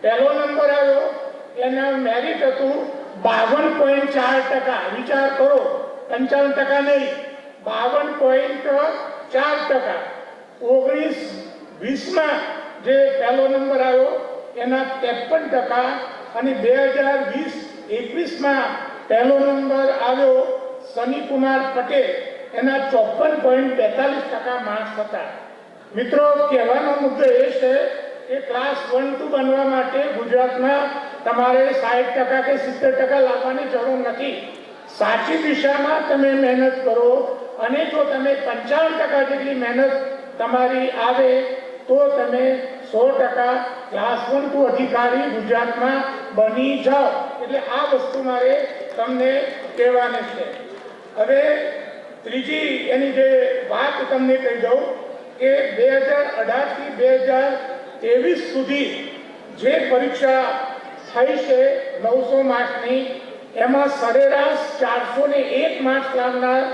પહેલો નંબર આવ્યો એના મેરિટ હતું 52.4%. વિચાર કરો, 55% નહીં, 52.4%. 19-20માં જે પહેલો નંબર આવ્યો એના 53%. અને 2020-21માં પહેલો નંબર આવ્યો સનીકુમાર પટેલ, એના 54.42% માર્ક્સ હતા. મિત્રો, કહેવાનો મુદ્દો એ છે કે ક્લાસ 1-2 બનવા માટે ગુજરાતમાં તમારે 60% કે 70% લાવવાની જરૂર નથી. સાચી દિશામાં તમે મહેનત કરો અને જો તમે 55% જેટલી મહેનત તમારી આવે તો તમે 100% ક્લાસ 1 ટુ અધિકારી ગુજરાતમાં બની જાઓ. એટલે આ વસ્તુ મારે તમને કહેવાની છે. હવે ત્રીજી એની જે વાત તમને કહી દઉં કે 2018 થી 2023 સુધી જે પરીક્ષા થઈ છે 900 માર્ક્સની, એમાં સરેરાશ 401 માર્ક્સ લાવનાર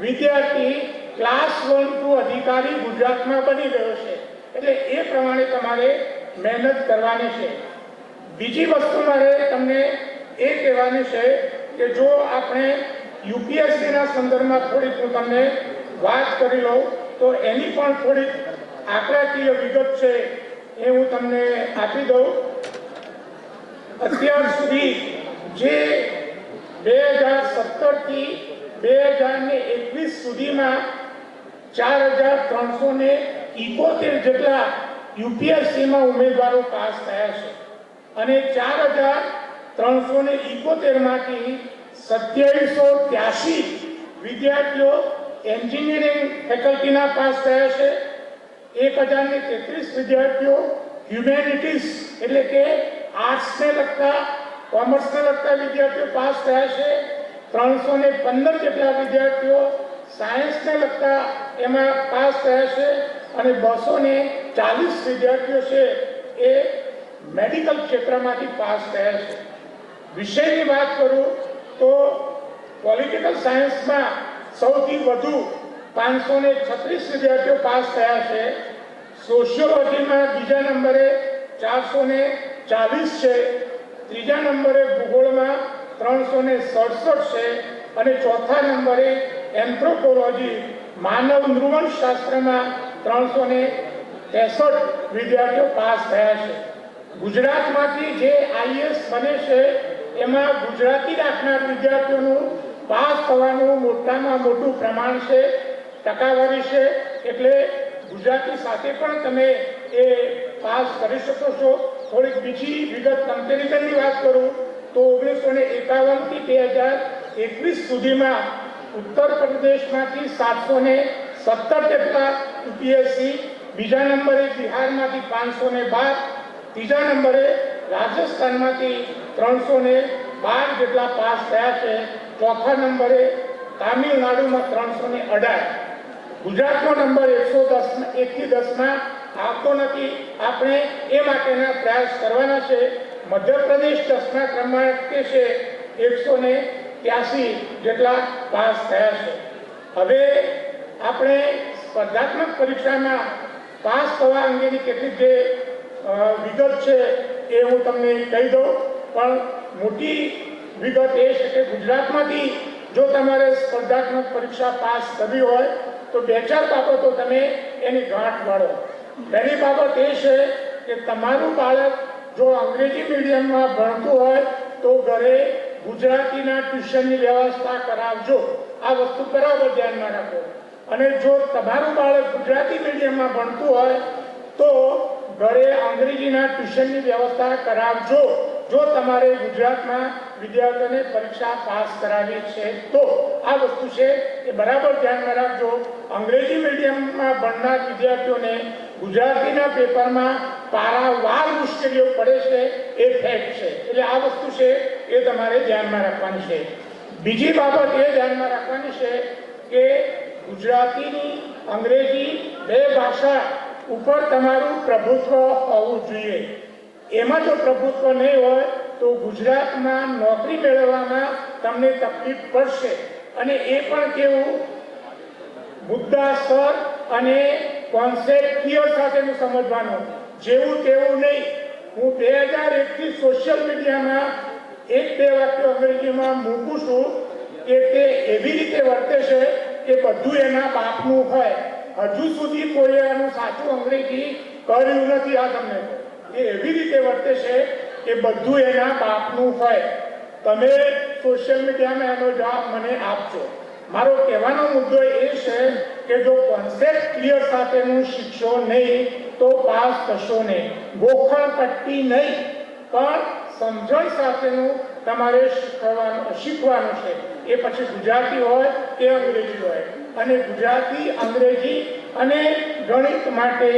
વિદ્યાર્થી ક્લાસ 1 ટુ અધિકારી ગુજરાતમાં બની ગયો છે. એટલે એ પ્રમાણે તમારે મહેનત કરવાની છે. બીજી વસ્તુ મારે તમને એ કહેવાની છે કે જો આપણે યુપીએસસીના સંદર્ભમાં થોડીક હું તમને વાત કરી લઉં તો એની પણ થોડીક આંકડાકીય વિગત છે એ હું તમને આપી દઉં. અત્યાર સુધી જે 2017 થી 2021 સુધીમાં 4371 જેટલા યુપીએસસીમાં ઉમેદવારો પાસ થયા છે અને 4371 માંથી 2783 વિદ્યાર્થીઓ એન્જિનિયરિંગ ફેકલ્ટીના પાસ થયા છે. 1033 વિદ્યાર્થીઓ હ્યુમેનિટીઝ એટલે કે આર્ટ્સને લગતા કોમર્સને લગતા વિદ્યાર્થીઓ પાસ થયા છે. 315 જેટલા વિદ્યાર્થીઓ સાયન્સને લગતા એમાં પાસ થયા છે અને 240 વિદ્યાર્થીઓ છે એ મેડિકલ ક્ષેત્રમાંથી પાસ થયા છે. વિષયની વાત કરું તો પોલિટિકલ સાયન્સમાં સૌથી વધુ 536 વિદ્યાર્થીઓ પાસ થયા છે. સોશિયોલોજીમાં બીજા નંબરે 440 છે. ત્રીજા નંબરે ભૂગોળમાં 367 છે અને ચોથા નંબરે એન્થ્રોપોલોજી માનવ નૃવંશશાસ્ત્રમાં 363 વિદ્યાર્થીઓ પાસ થયા છે. ગુજરાતમાંથી જે આઈએએસ બને છે એમાં ગુજરાતી રાખનાર વિદ્યાર્થીઓનું પાસ થવાનું મોટામાં મોટું પ્રમાણ છે, ટકાવારી છે. એટલે ગુજરાતી સાથે પણ તમે એ પાસ કરી શકો છો. થોડીક બીજી વિગત કમ્પેરિઝનની વાત કરું તો 1951 થી 2021 સુધીમાં ઉત્તર પ્રદેશમાંથી 717 જેટલા યુપીએસસી, બીજા નંબરે બિહારમાંથી 512, ત્રીજા નંબરે રાજસ્થાનમાંથી 312 જેટલા પાસ થયા છે. ચોથા નંબરે તામિલનાડુમાં 318. ગુજરાતનો નંબર 110 થી 10માં આવતો નથી. આપણે એ માટેના પ્રયાસ કરવાના છે. મધ્યપ્રદેશ 10મા ક્રમાંકે છે, 183 જેટલા પાસ થયા છે. હવે આપણે સ્પર્ધાત્મક પરીક્ષામાં પાસ થવા અંગેની કેટલીક જે વિગત છે એ હું તમને કહી દઉં. પણ મોટી વિગત એ છે કે ગુજરાતમાંથી જો તમારે સ્પર્ધાત્મક પરીક્ષા પાસ કરવી હોય તો 2-4 બાબતો તમે એની ગાંઠ વાળો. પહેલી બાબત એ છે કે તમારું બાળક જો અંગ્રેજી મીડિયમમાં ભણતું હોય તો ઘરે ગુજરાતીના ટ્યુશનની વ્યવસ્થા કરાવજો. આ વસ્તુ બરાબર ધ્યાનમાં રાખો. અને જો તમારું બાળક ગુજરાતી મીડિયમમાં ભણતું હોય તો ઘરે અંગ્રેજીના ટ્યુશનની વ્યવસ્થા કરાવજો. જો તમારે ગુજરાતમાં વિદ્યાર્થીઓને પરીક્ષા પાસ કરાવી છે તો આ વસ્તુ છે એ બરાબર ધ્યાનમાં રાખજો. અંગ્રેજી મીડિયમમાં ભણનાર વિદ્યાર્થીઓને ગુજરાતીના પેપરમાં પારાવાર મુશ્કેલીઓ પડે છે એ ફેક્ટ છે. એટલે આ વસ્તુ છે એ તમારે ધ્યાનમાં રાખવાની છે. બીજી બાબત એ ધ્યાનમાં રાખવાની છે કે ગુજરાતીની અંગ્રેજી બે ભાષા ઉપર તમારું પ્રભુત્વ હોવું જોઈએ. એમાં જો પ્રભુત્વ નહીં હોય તો ગુજરાતમાં નોકરી મેળવવામાં તમને તકલીફ પડશે. અને એ પણ કેવું મુદ્દાસર અને કોન્સેપ્ટિય સાથેનું સમજવાનું, જેવું તેવું નહીં. હું 2001 થી સોશિયલ મીડિયામાં 1-2 વાક્યો અંગ્રેજીમાં મૂકું છું કે તે એવી રીતે વર્તે છે કે બધું એના બાપનું હોય. હજુ સુધી કોઈ એનું સાચું અંગ્રેજી કર્યું નથી. આ તમને એ એવી રીતે વર્તે છે કે બધું એના બાપનું હોય. તમે સોશિયલ મીડિયામાં એનો જવાબ મને આપજો. મારો કહેવાનો મુદ્દો એ છે કે જો કોન્સેપ્ટ ક્લિયર સાથેનું શીખશો નહીં તો પાસ થશો નહીં. ગોખણ પટ્ટી નહીં પણ સમજણ સાથેનું તમારે શીખવાનું છે. એ પછી ગુજરાતી હોય કે અંગ્રેજી હોય. અને ગુજરાતી, અંગ્રેજી અને ગણિત માટે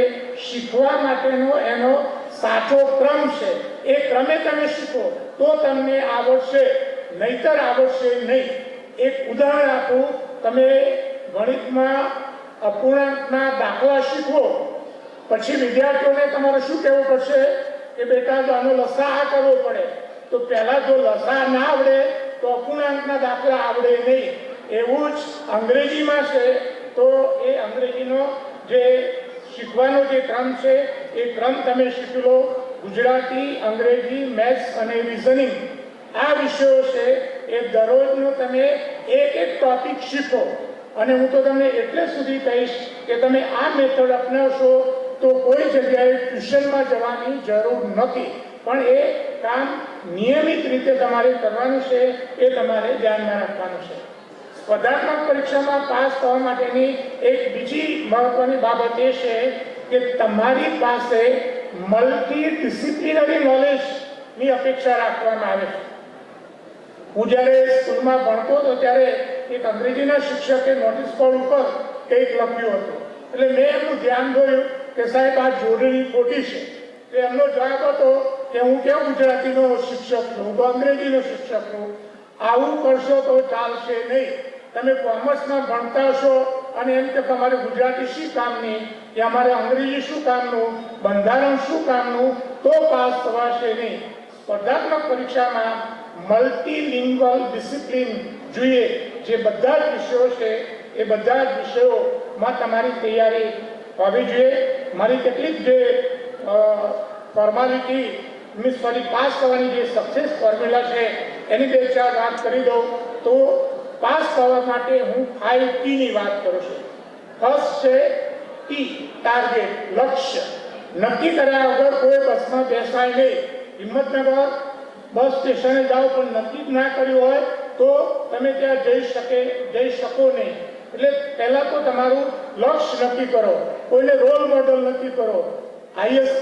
શીખવા માટેનો એનો સાચો ક્રમ છે. એ ક્રમે તમે શીખો તો તમને આવડશે, નહીતર આવડશે નહીં. એક ઉદાહરણ આપું. તમે ગણિતમાં અપૂર્ણાંકના દાખલા શીખો, પછી વિદ્યાર્થીઓને તમારે શું કહેવું પડશે કે બેટા જો આનો લસા આ કરવો પડે, તો પહેલા જો લસા ના આવડે તો અપૂર્ણાંકના દાખલા આવડે નહીં. એવું જ અંગ્રેજીમાં છે. તો એ અંગ્રેજીનો જે શીખવાનો જે ક્રમ છે એ ક્રમ તમે શીખી લો. ગુજરાતી, અંગ્રેજી, મેથ્સ અને રિઝનિંગ આ વિષયો છે એ દરરોજનો તમે એક ટોપિક શીખો. અને હું તો તમને એટલે સુધી કહીશ કે તમે આ મેથડ અપનાવશો તો કોઈ જગ્યાએ ટ્યુશનમાં જવાની જરૂર નથી. પણ એ કામ નિયમિત રીતે તમારે કરવાનું છે, એ તમારે ધ્યાનમાં રાખવાનું છે. સ્પર્ધાત્મક પરીક્ષામાં પાસ થવા માટેની એક બીજી મહત્વની બાબત એ છે કે તમારી પાસે મલ્ટી ડિસિપ્લિનરી નોલેજની અપેક્ષા રાખવામાં આવે છે. હું જ્યારે સ્કૂલમાં ભણતો હતો ત્યારે એક અંગ્રેજીના શિક્ષકે નોટિસ બોર્ડ ઉપર કંઈક લખ્યું હતું. એટલે મેં એમનું ધ્યાન દોર્યું કે સાહેબ આ જોડણી ખોટી છે. તો એમનો જવાબ હતો કે હું કેમ ગુજરાતીનો શિક્ષક છું, હું તો અંગ્રેજીનો શિક્ષક છું. આવું કરશો તો ચાલશે નહીં. તમે કોમર્સમાં ભણતા હશો અને એમ કે તમારે ગુજરાતી શું કામની, કે અમારે અંગ્રેજી શું કામનું, બંધારણ શું કામનું, તો પાસ થવાશે નહીં. સ્પર્ધાત્મક પરીક્ષામાં મલ્ટીલિંગ્વલ ડિસિપ્લિન જોઈએ. જે બધા જ વિષયો છે એ બધા જ વિષયોમાં તમારી તૈયારી હોવી જોઈએ. મારી કેટલીક જે ફોર્માલિટી મીન્સ ફરી પાસ થવાની જે સક્સેસ ફોર્મ્યુલા છે એની બે ચાર વાત કરી દઉં તો પાસ થવા માટે હું 5T ની વાત કરું છું. ફર્સ્ટ છે ટી, ટાર્ગેટ, લક્ષ્ય. નક્કી કર્યા વગર કોઈ બસમાં બેસાય નહીં. હિંમતનગર બસ સ્ટેશને જાઓ પણ નક્કી જ ના કર્યું હોય તો તમે ત્યાં જઈ શકો નહીં. એટલે પહેલા તો તમારું લક્ષ્ય નક્કી કરો. કોઈને રોલ મોડલ નક્કી કરો. આઈએસ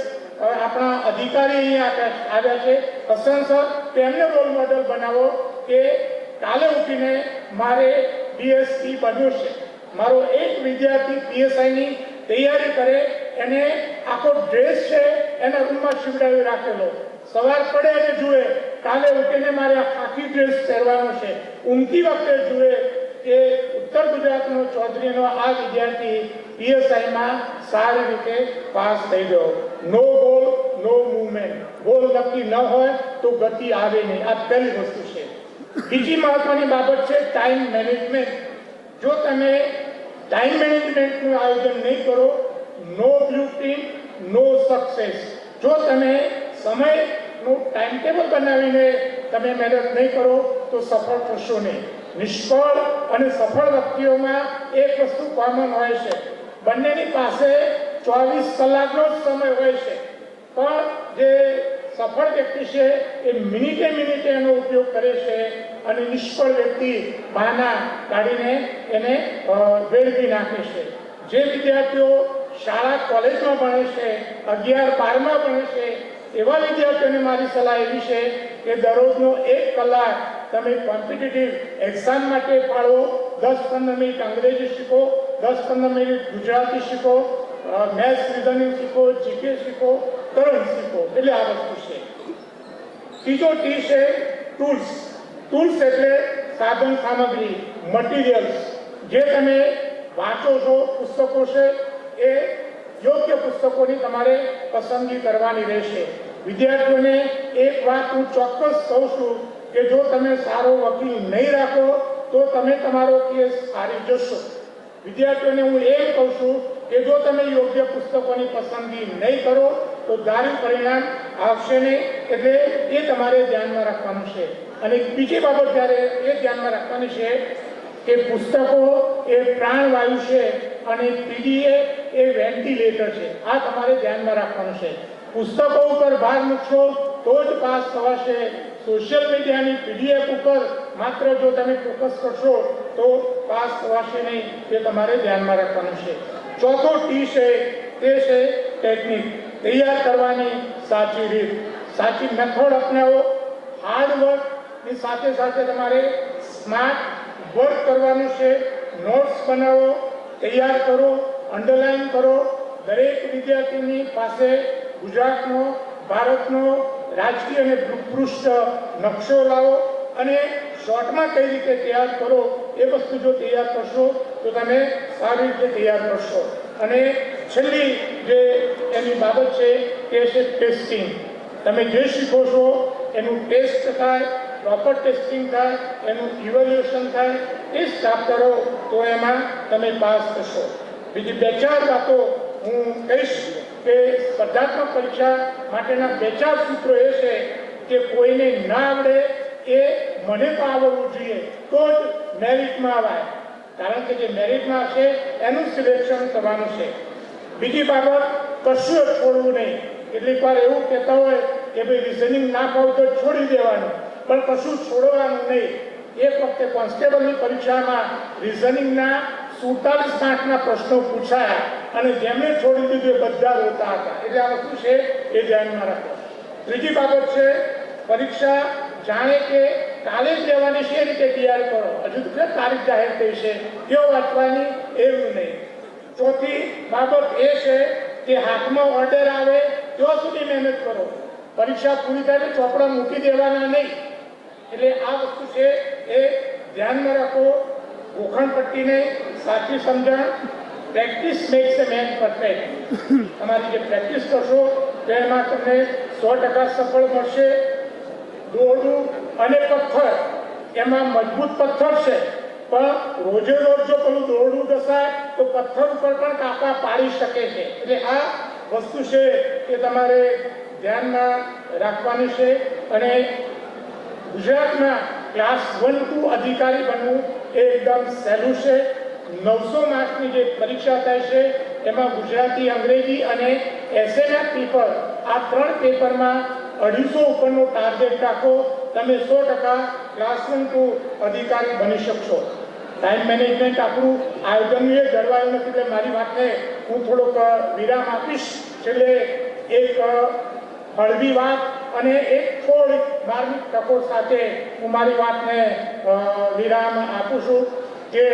આપણા અધિકારી અહીંયા આવ્યા છે હસન સર, તેમને રોલ મોડલ બનાવો કે કાલે ઉઠીને મારે ડીએસપી બનવું છે. મારો એક વિદ્યાર્થી પીએસઆઈની તૈયારી કરે, એને આખો ડ્રેસ છે એના રૂમમાં શીવડાવી રાખેલો. સવાર પડે અને જુએ કાલે ઉઠીને મારે આખી ડ્રેસ પહેરવાનો છે. ઊંઘતી વખતે જુએ કે ઉત્તર ગુજરાતનો ચૌધરીનો આ વિદ્યાર્થી પીએસઆઈમાં સારી રીતે પાસ થઈ ગયો. નો ગોલ નો મૂવમેન્ટ. ગોલ નક્કી ન હોય તો ગતિ આવે નહીં. આ પહેલી વસ્તુ છે. બીજી મહત્વની બાબત છે ટાઈમ મેનેજમેન્ટ. જો તમે ટાઈમ મેનેજમેન્ટનું આયોજન નહીં કરો, નો બ્લુપ્રિન્ટ નો સક્સેસ. જો તમે સમયનું ટાઈમ ટેબલ બનાવીને તમે મહેનત નહીં કરો તો સફળ થશો નહીં. નિષ્ફળ અને સફળ વ્યક્તિઓમાં એક વસ્તુ કોમન હોય છે, બંનેની પાસે 24 કલાકનો જ સમય હોય છે. પણ જે સફળ વ્યક્તિ છે એ મિનિટે એનો ઉપયોગ કરે છે અને નિષ્ફળ વ્યક્તિ બહાના કાઢીને એને વેડફી નાખે છે. જે વિદ્યાર્થીઓ શાળા કોલેજમાં ભણે છે, 11-12માં ભણે છે, એવા વિદ્યાર્થીઓને મારી સલાહ એવી છે કે દરરોજનો 1 કલાક તમે કોમ્પિટિટિવ એક્ઝામ માટે ફાળવો. 10-15 મિનિટ અંગ્રેજી શીખો, 10-15 મિનિટ ગુજરાતી શીખો, મેથ્સ રિઝનિંગ શીખો, જીકે શીખો, કરંટ શીખો. એટલે આ વસ્તુ છે. ત્રીજો ટી છે ટૂલ્સ. ટૂલ્સ એટલે સાધન સામગ્રી, મટીરિયલ્સ. જે તમે વાંચો છો, પુસ્તકો છે, એ યોગ્ય પુસ્તકોની તમારે પસંદગી કરવાની રહેશે. વિદ્યાર્થીઓને એક વાત હું ચોક્કસ કહું છું કે જો તમે સારો વકીલ નહીં રાખો તો તમે તમારો કેસ હારી જશો. વિદ્યાર્થીઓને હું એમ કહું છું કે જો તમે યોગ્ય પુસ્તકોની પસંદગી નહીં કરો તો ધાર્યું પરિણામ આવશે નહીં. એટલે એ તમારે ધ્યાનમાં રાખવાનું છે. અને બીજી બાબત જ્યારે એ ધ્યાનમાં રાખવાની છે કે પુસ્તકો એ પ્રાણવાયુ છે અને પીડીએ એ વેન્ટિલેટર છે. આ તમારે ધ્યાનમાં રાખવાનું છે. પુસ્તકો ઉપર ભાર મૂકશો તો જ પાસ થવાશે. સોશિયલ મીડિયાની પીડીએફ ઉપર માત્ર જો તમે ફોકસ કરશો તો પાસ થવાશે નહીં. તે તમારે ધ્યાનમાં રાખવાનું છે. ચોથો ટી છે તે છે ટેકનિક. તૈયાર કરવાની સાચી રીત, સાચી મેથડ અપનાવો. હાર્ડવર્કની સાથે સાથે તમારે સ્માર્ટ વર્ક કરવાનું છે. નોટ્સ બનાવો, તૈયાર કરો, અંડરલાઈન કરો. દરેક વિદ્યાર્થીની પાસે ગુજરાતનો ભારતનો રાજકીય અને ભૂપૃષ્ઠ નકશો લાવો અને શોર્ટમાં કઈ રીતે તૈયાર કરો એ વસ્તુ જો તૈયાર કરશો તો તમે સારી રીતે તૈયાર કરશો. અને છેલ્લી જે એની બાબત છે તે છે ટેસ્ટિંગ. તમે જે શીખો છો એનું ટેસ્ટ થાય, પ્રોપર ટેસ્ટિંગ થાય, એનું ઇવેલ્યુએશન થાય, ટેસ્ટ આપતા રહો તો એમાં તમે પાસ થશો. બીજી 2-4 વાતો હું કહીશ કે સ્પર્ધાત્મક પરીક્ષા માટેના 2-4 સૂત્રો એ છે કે કોઈને ના આવડે એ મને તો આવડવું જોઈએ તો જ મેરિટમાં આવાય, કારણ કે જે મેરિટમાં હશે એનું સિલેક્શન થવાનું છે. બીજી બાબત, કશું જ છોડવું નહીં. કેટલીક વાર એવું કહેતા હોય કે ભાઈ રિઝનિંગ ના ફાવતું તો છોડી દેવાનું, પણ કશું છોડવાનું નહીં. એક વખતે કોન્સ્ટેબલની પરીક્ષામાં રિઝનિંગના 47 માર્કના પ્રશ્નો પૂછાયા અને જેમણે છોડી દીધું એ બધા રોતા હતા. એટલે આ વસ્તુ છે એ ધ્યાનમાં રાખો. ત્રીજી બાબત છે, પરીક્ષા જાણે કે કાલે જ લેવાની છે એ રીતે તૈયાર કરો. હજુ તો તારીખ જાહેર થઈ છે તેઓ વાંચવાની, એવું નહીં. ચોથી બાબત એ છે કે હાથમાં ઓર્ડર આવે ત્યાં સુધી મહેનત કરો. પરીક્ષા પૂરી થાય ચોપડા મૂકી દેવાના નહીં. એટલે આ વસ્તુ છે એ ધ્યાનમાં રાખો. ગોખણ પટ્ટીને સાચી સમજણ, પ્રેક્ટિસ મેક્સ એ મેન પરફેક્ટ. તમારી જે પ્રેક્ટિસ કરશો તો એમાં તમને 100% સફળ મળશે. દોરડું અને પથ્થર, એમાં મજબૂત પથ્થર છે પણ રોજે રોજ જો પેલું દોરડું ઘસાય તો પથ્થર ઉપર પણ કાપા પાડી શકે છે. એટલે આ વસ્તુ છે એ તમારે ધ્યાનમાં રાખવાની છે. અને ગુજરાતમાં ક્લાસ 1-2 અધિકારી બનવું એ એકદમ સહેલું છે. 900 માર્ક્સની જે પરીક્ષા થાય છે એમાં ગુજરાતી, અંગ્રેજી અને એસએના પેપર, આ 3 પેપરમાં 250 ઉપરનો ટાર્ગેટ રાખો. તમે 100% ક્લાસ 1-2 અધિકારી બની શકશો. ટાઈમ મેનેજમેન્ટ આપણું આયોજન એ જળવાયું નથી એટલે મારી વાતને હું થોડોક વિરામ આપીશ. છેલ્લે એક હળવી વાત અને એક થોડી માર્મિક ટકોર સાથે હું મારી વાતને વિરામ આપું છું કે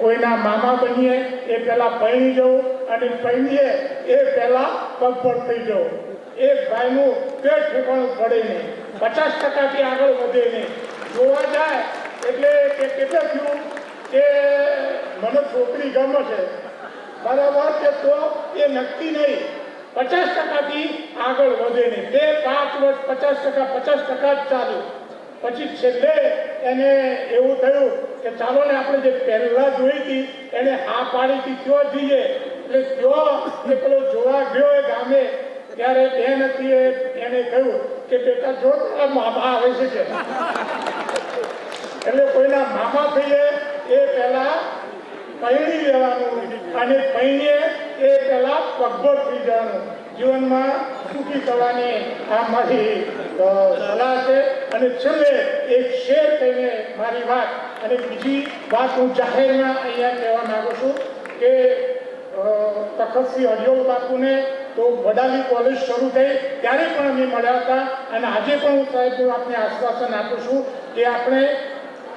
કોઈના મામા બનીએ એ પહેલાં પરણી જવું અને પરણીએ એ પહેલાં પગભર થઈ જવું. એક ભાઈનું પેટ ઠેકાણું પડે નહીં, 50%થી આગળ વધે નહીં. જોવા જાય એટલે કે કેટલે થયું કે મને છોકરી ગમે છે બરાબર કે તો એ નક્કી નહીં, 50%થી આગળ વધે નહીં. 2-5 વર્ષ 50% જ ચાલ્યું. પછી છેલ્લે એને એવું થયું કે ચાલો ને આપણે જે પહેલા જોઈ હતી એને હા પાડી હતી ત્યાં જઈએ. એટલે ત્યાં એ પેલો જોવા ગયો એ ગામે ત્યારે બેન હતી એને કહ્યું કે બેટા જો તારા મામા આવે છે કે એટલે કોઈના મામા થઈએ એ પહેલા પરણી લેવાનું અને પરણીએ એ પહેલા પગભર થઈ જવાનું. જીવનમાં સુખી થવાની આ મારી સલાહ છે. અને છેલ્લે એક શેર કહીને મારી વાત અને બીજી વાત હું જાહેરમાં અહીંયા કહેવા માંગુ છું કે તખતસિંહ હરિઓલ બાપુને તો વડાલી કોલેજ શરૂ થઈ ત્યારે પણ અમે મળ્યા હતા અને આજે પણ હું સાહેબ આપને આશ્વાસન આપું છું કે આપણે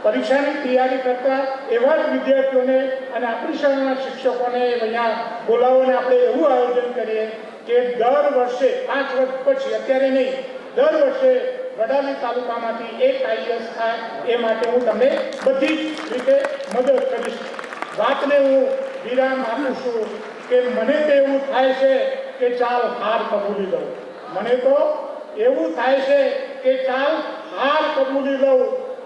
પરીક્ષાની તૈયારી કરતા એવા જ વિદ્યાર્થીઓને અને આપણી શાળાના શિક્ષકોને અહીંયા બોલાવોને આપણે એવું આયોજન કરીએ કે દર વર્ષે 5 વર્ષ પછી, અત્યારે નહીં, દર વર્ષે વડાલી તાલુકામાંથી એક આઈએસ થાય એ માટે હું તમને બધી જ રીતે મદદ કરીશ. વાતને હું વિરામ આપું છું કે મને તો એવું થાય છે કે ચાલ હાર કબૂલી લઉં. મને તો એવું થાય છે કે ચાલ હાર કબૂલી લઉં,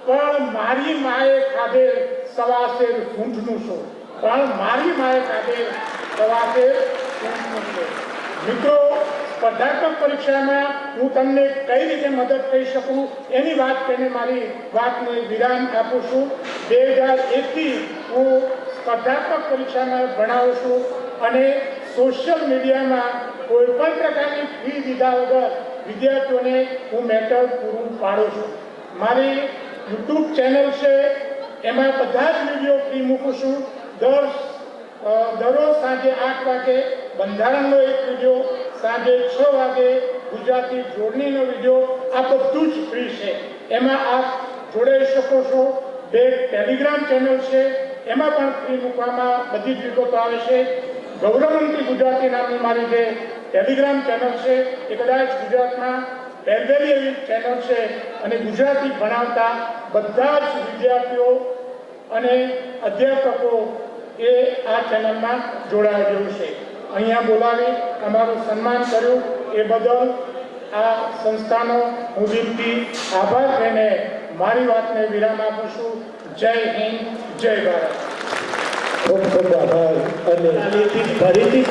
પણ મારી માએ ખાધેલ સવાશેર સૂંઠનું શું, પણ મારી માએ ખાધેલ સવાશેર સૂંઠનું શું. મિત્રો, સ્પર્ધાત્મક પરીક્ષામાં હું તમને કઈ રીતે મદદ કરી શકું એની વાત કરીને મારી વાતને વિરામ આપું છું. 2001થી હું સ્પર્ધાત્મક પરીક્ષામાં ભણાવું છું અને સોશિયલ મીડિયામાં કોઈ પણ પ્રકારની ફી લીધા વગર વિદ્યાર્થીઓને હું મેટર પૂરું પાડું છું. મારી યુટ્યુબ ચેનલ છે એમાં બધા જ વિડીયો ફ્રી મૂકું છું. દરરોજ સાંજે 8 વાગે બંધારણનો એક વિડીયો, સાંજે 6 વાગે ગુજરાતી જોડણીનો વિડીયો, આ બધું જ ફ્રી છે. એમાં આપ જોડાઈ શકો છો. 2 ટેલિગ્રામ ચેનલ છે એમાં પણ ફ્રી મૂકવામાં બધી જ વિગતો આવે છે. ગૌરવંતી ગુજરાતી નામની મારી જે ટેલિગ્રામ ચેનલ છે એ કદાચ ગુજરાતમાં પહેલી એવી ચેનલ છે અને ગુજરાતી ભણાવતા બધા જ વિદ્યાર્થીઓ અને અધ્યાપકો એ આ ચેનલમાં જોડાયા જેવું છે. અહીંયા બોલાવી અમારું સન્માન કર્યું એ બદલ આ સંસ્થાનો હું દિલથી આભાર કહીને મારી વાતને વિરામ આપું છું. જય હિન્દ, જય ભારત. ખૂબ ખૂબ આભાર અને ફરીથી